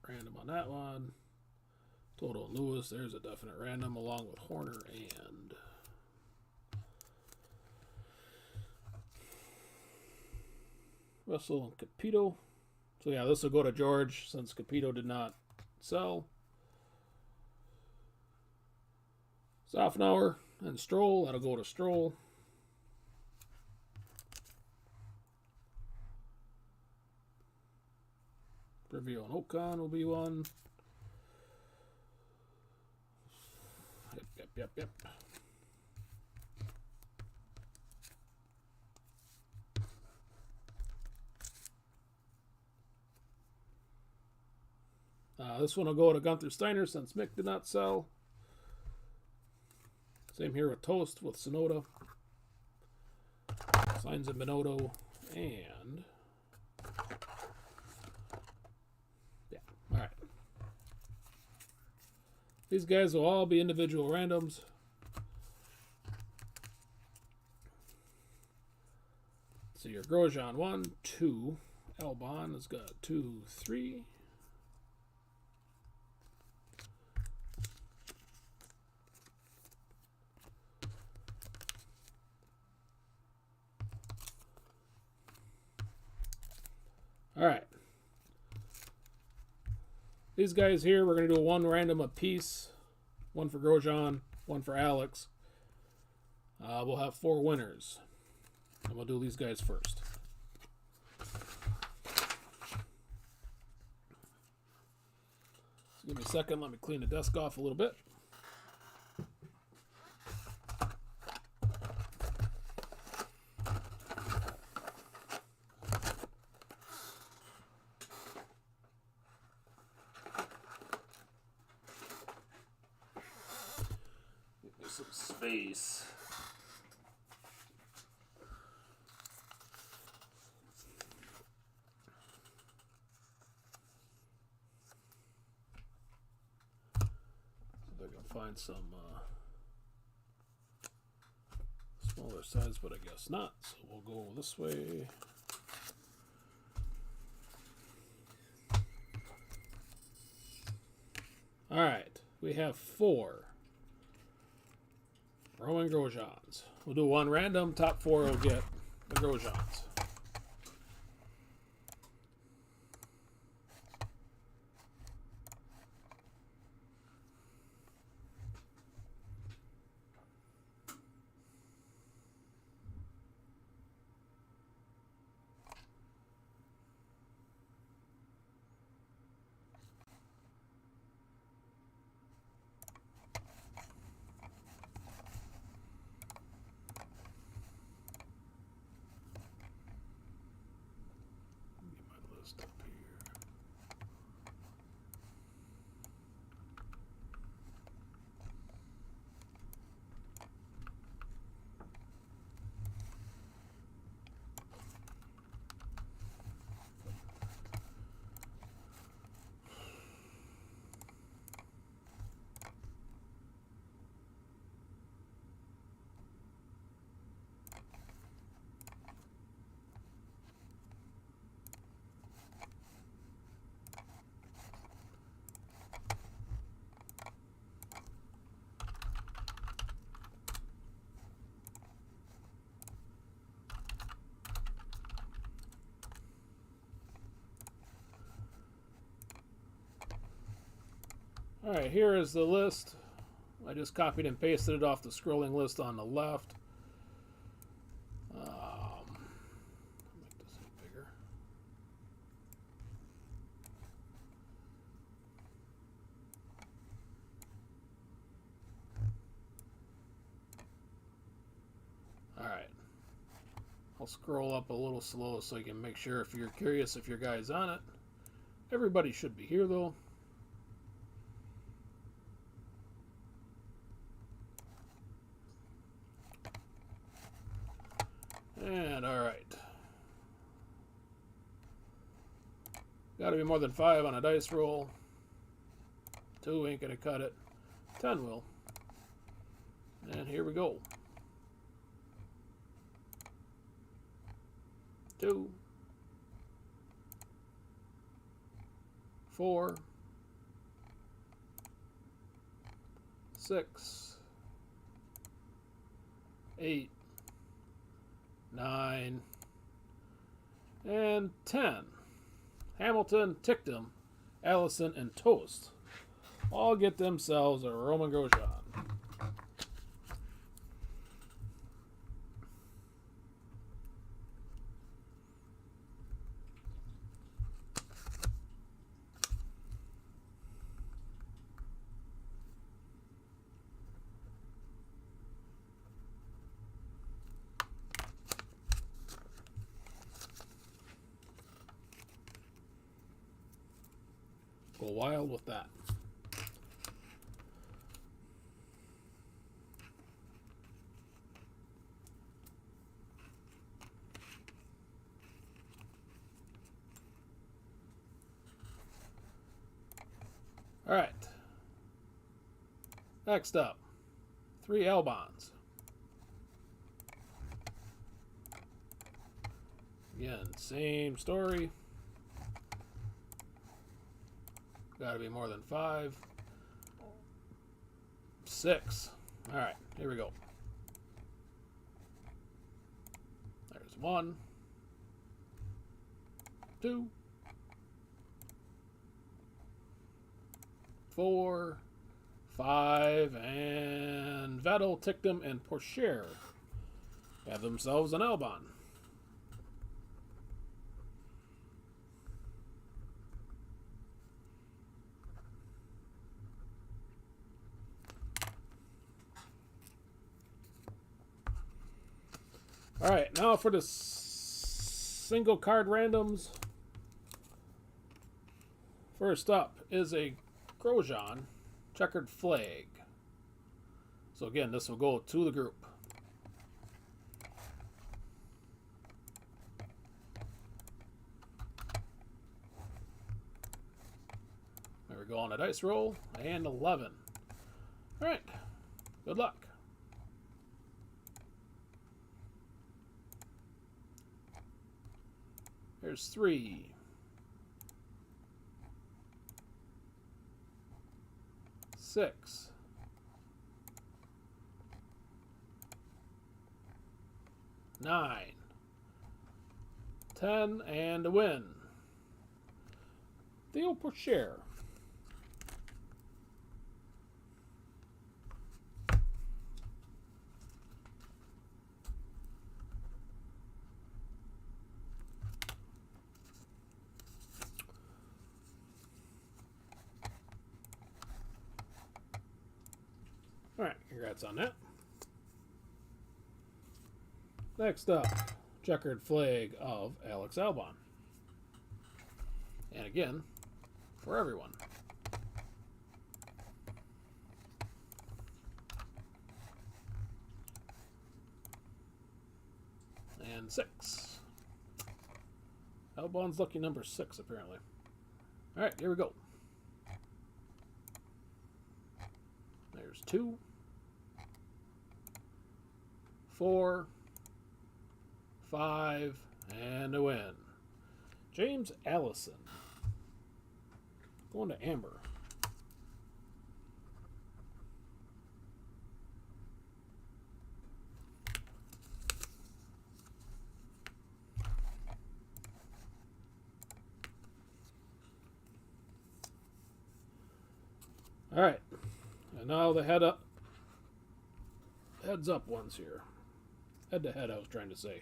Random on that one. Total Lewis, there's a definite random along with Horner and Russell and Capito. So yeah, this will go to George since Capito did not sell. Zofnauer and Stroll, that'll go to Stroll. Review on Ocon will be one. Yep. This one will go to Gunther Steiner since Mick did not sell. Same here with Toast with Sonoda. Signs of Minotto. And... yeah, alright. These guys will all be individual randoms. So your Grosjean 1, 2. Albon has got 2, 3. All right. These guys here, we're going to do one random apiece. One for Grosjean, one for Alex. We'll have 4 winners. And we'll do these guys first. So give me a second. Let me clean the desk off a little bit. Give me some space. Find some smaller size, but I guess not. So we'll go this way. All right, we have 4 Roman Grosjeans. We'll do one random. Top 4 will get the Grosjeans. Up here. All right, here is the list. I just copied and pasted it off the scrolling list on the left. Make this bigger. All right. I'll scroll up a little slow so you can make sure if you're curious if your guy's on it. Everybody should be here though. And all right. Got to be more than 5 on a dice roll. 2 ain't gonna cut it. 10 will. And here we go. 2, 4, 6, 8, 9, and 10. Hamilton, Tictum, Allison, and Toast all get themselves a Roman Grosjean. Go wild with that. All right. Next up, 3 Albons. Again, same story. Got to be more than 5. 6. All right, here we go. There's 1, 2, 4, 5, and Vettel, Tictum, and Pourchaire have themselves an Albon. All right, now for the single card randoms. First up is a Grosjean checkered flag. So again, this will go to the group. There we go on a dice roll, and 11. All right, good luck. There's 3. 6. 9. 10, and a win. Theo Pourchaire. All right, congrats on that. Next up, checkered flag of Alex Albon. And again, for everyone. And 6. Albon's lucky number 6, apparently. All right, here we go. There's 2. 4, 5, and a win. James Allison. Going to Amber. All right. And now the heads up ones here. Head to head, I was trying to say.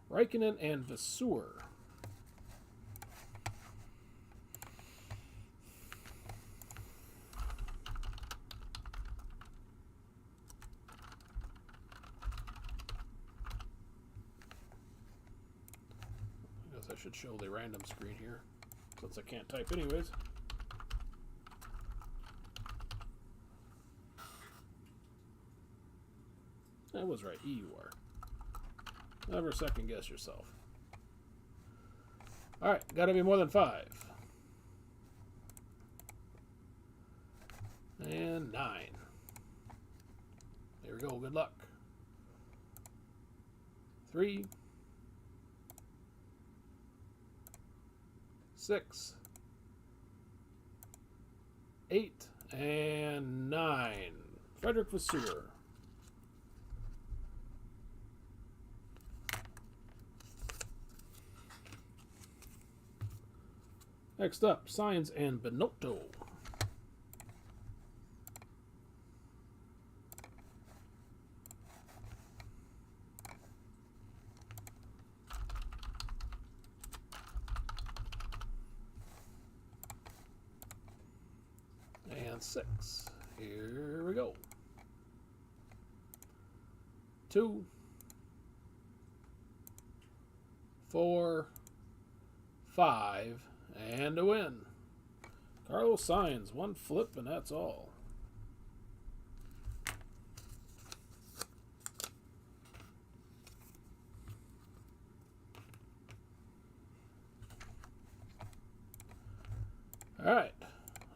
Raikkonen and Vasseur. I guess I should show the random screen here, since I can't type anyways. I was right, E you are. Never second guess yourself. Alright, gotta be more than 5. And 9. There we go, good luck. 3. 6. 8. And 9. Frederick Vasseur. Next up, Sainz and Binotto. And 6. Here we go. 2. 4. 5. And a win. Carlos Sainz, one flip, and that's all. All right,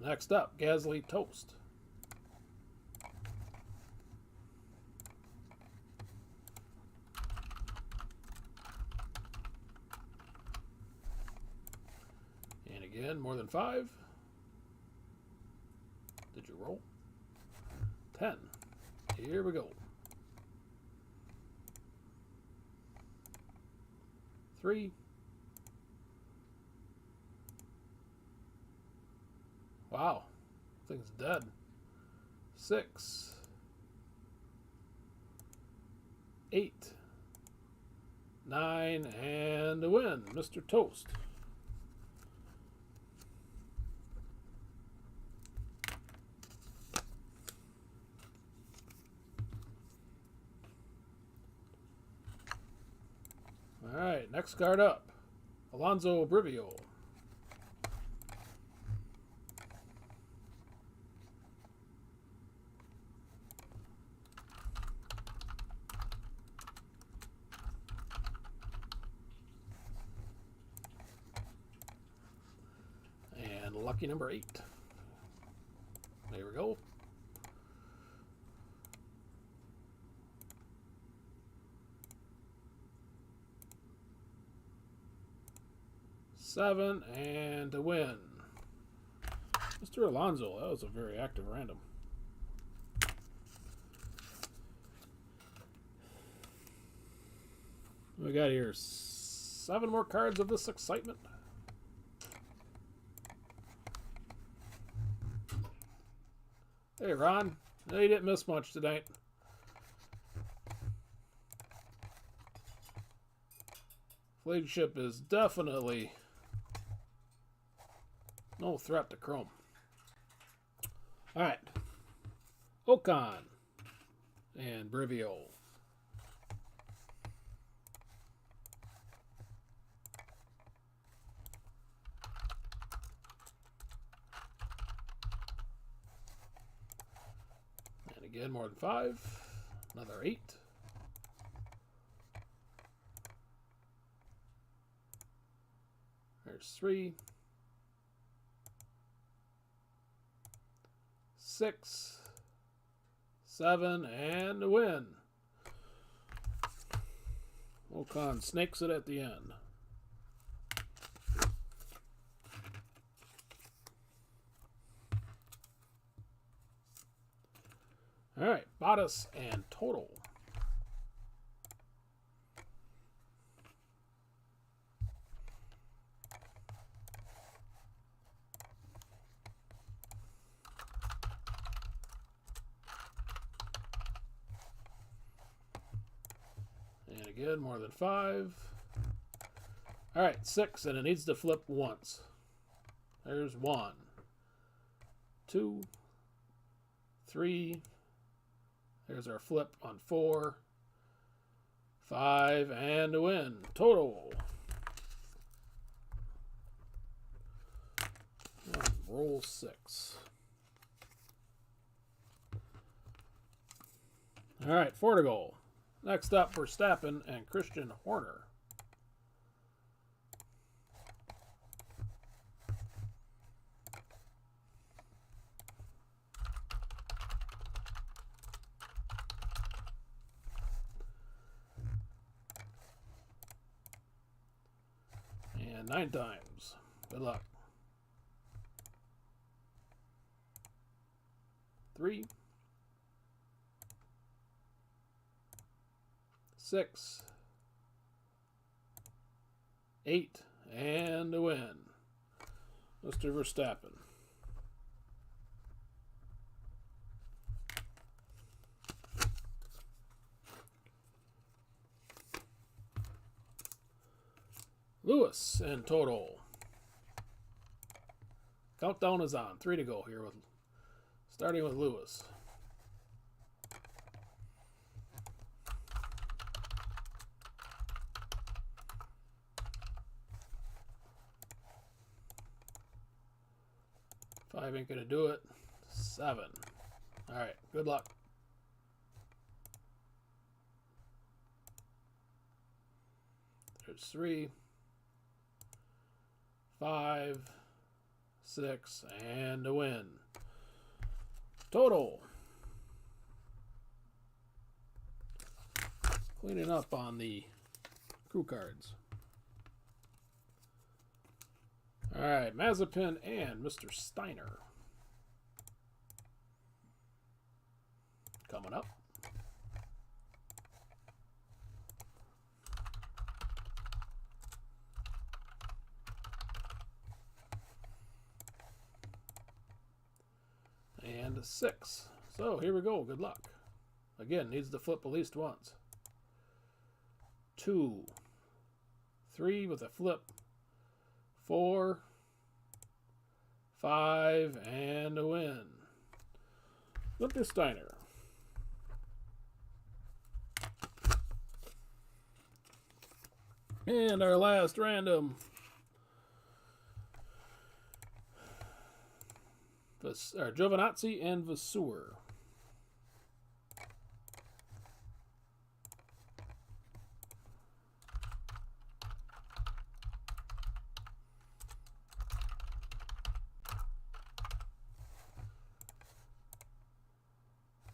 next up, Gasly Toast. And again, more than 5. Did you roll? 10. Here we go. 3. Wow, thing's dead. 6. 8. 9, and a win, Mr. Toast. All right, next card up, Alonso Brivio. And lucky number 8. There we go. Seven, and a win. Mr. Alonso, that was a very active random. We got here 7 more cards of this excitement. Hey, Ron. No, you didn't miss much tonight. Flagship is definitely no threat to Chrome. All right. Ocon and Brivio. And again, more than 5. Another 8. There's 3. 6. 7, and a win. Ocon snakes it at the end. All right, Bottas and Total. And again, more than 5. All right, 6, and it needs to flip once. There's 1, 2, 3. There's our flip on 4, 5, and a win. Total. Roll 6. All right, 4 to go. Next up, Verstappen and Christian Horner. And 9 times. Good luck. 3, 6, 8, and a win. Mr. Verstappen. Lewis in Total. Countdown is on. 3 to go here, starting with Lewis. 5 ain't going to do it. 7. All right, good luck. There's 3, 5, 6, and a win. Total. Cleaning up on the crew cards. All right, Mazepin and Mr. Steiner. Coming up. And a 6. So here we go. Good luck. Again, needs to flip at least once. 2, 3 with a flip. 4, 5, and a win. Mr. Steiner. And our last random. Giovinazzi and Vasseur.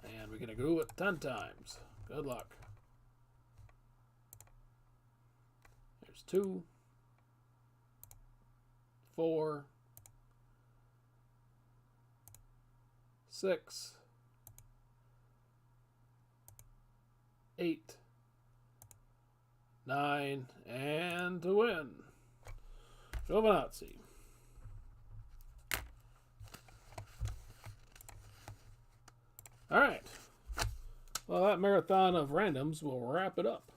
And we're going to go it 10 times. Good luck. There's 2, 4, 6, 8, 9, and to win, Giovinazzi. All right. Well, that marathon of randoms will wrap it up.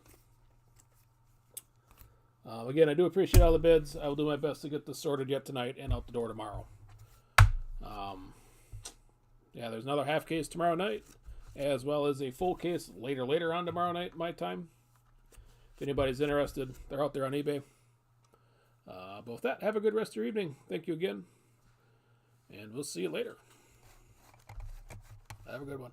Again, I do appreciate all the bids. I will do my best to get this sorted yet tonight and out the door tomorrow. Yeah, there's another half case tomorrow night, as well as a full case later on tomorrow night, my time. If anybody's interested, they're out there on eBay. But with that, have a good rest of your evening. Thank you again, and we'll see you later. Have a good one.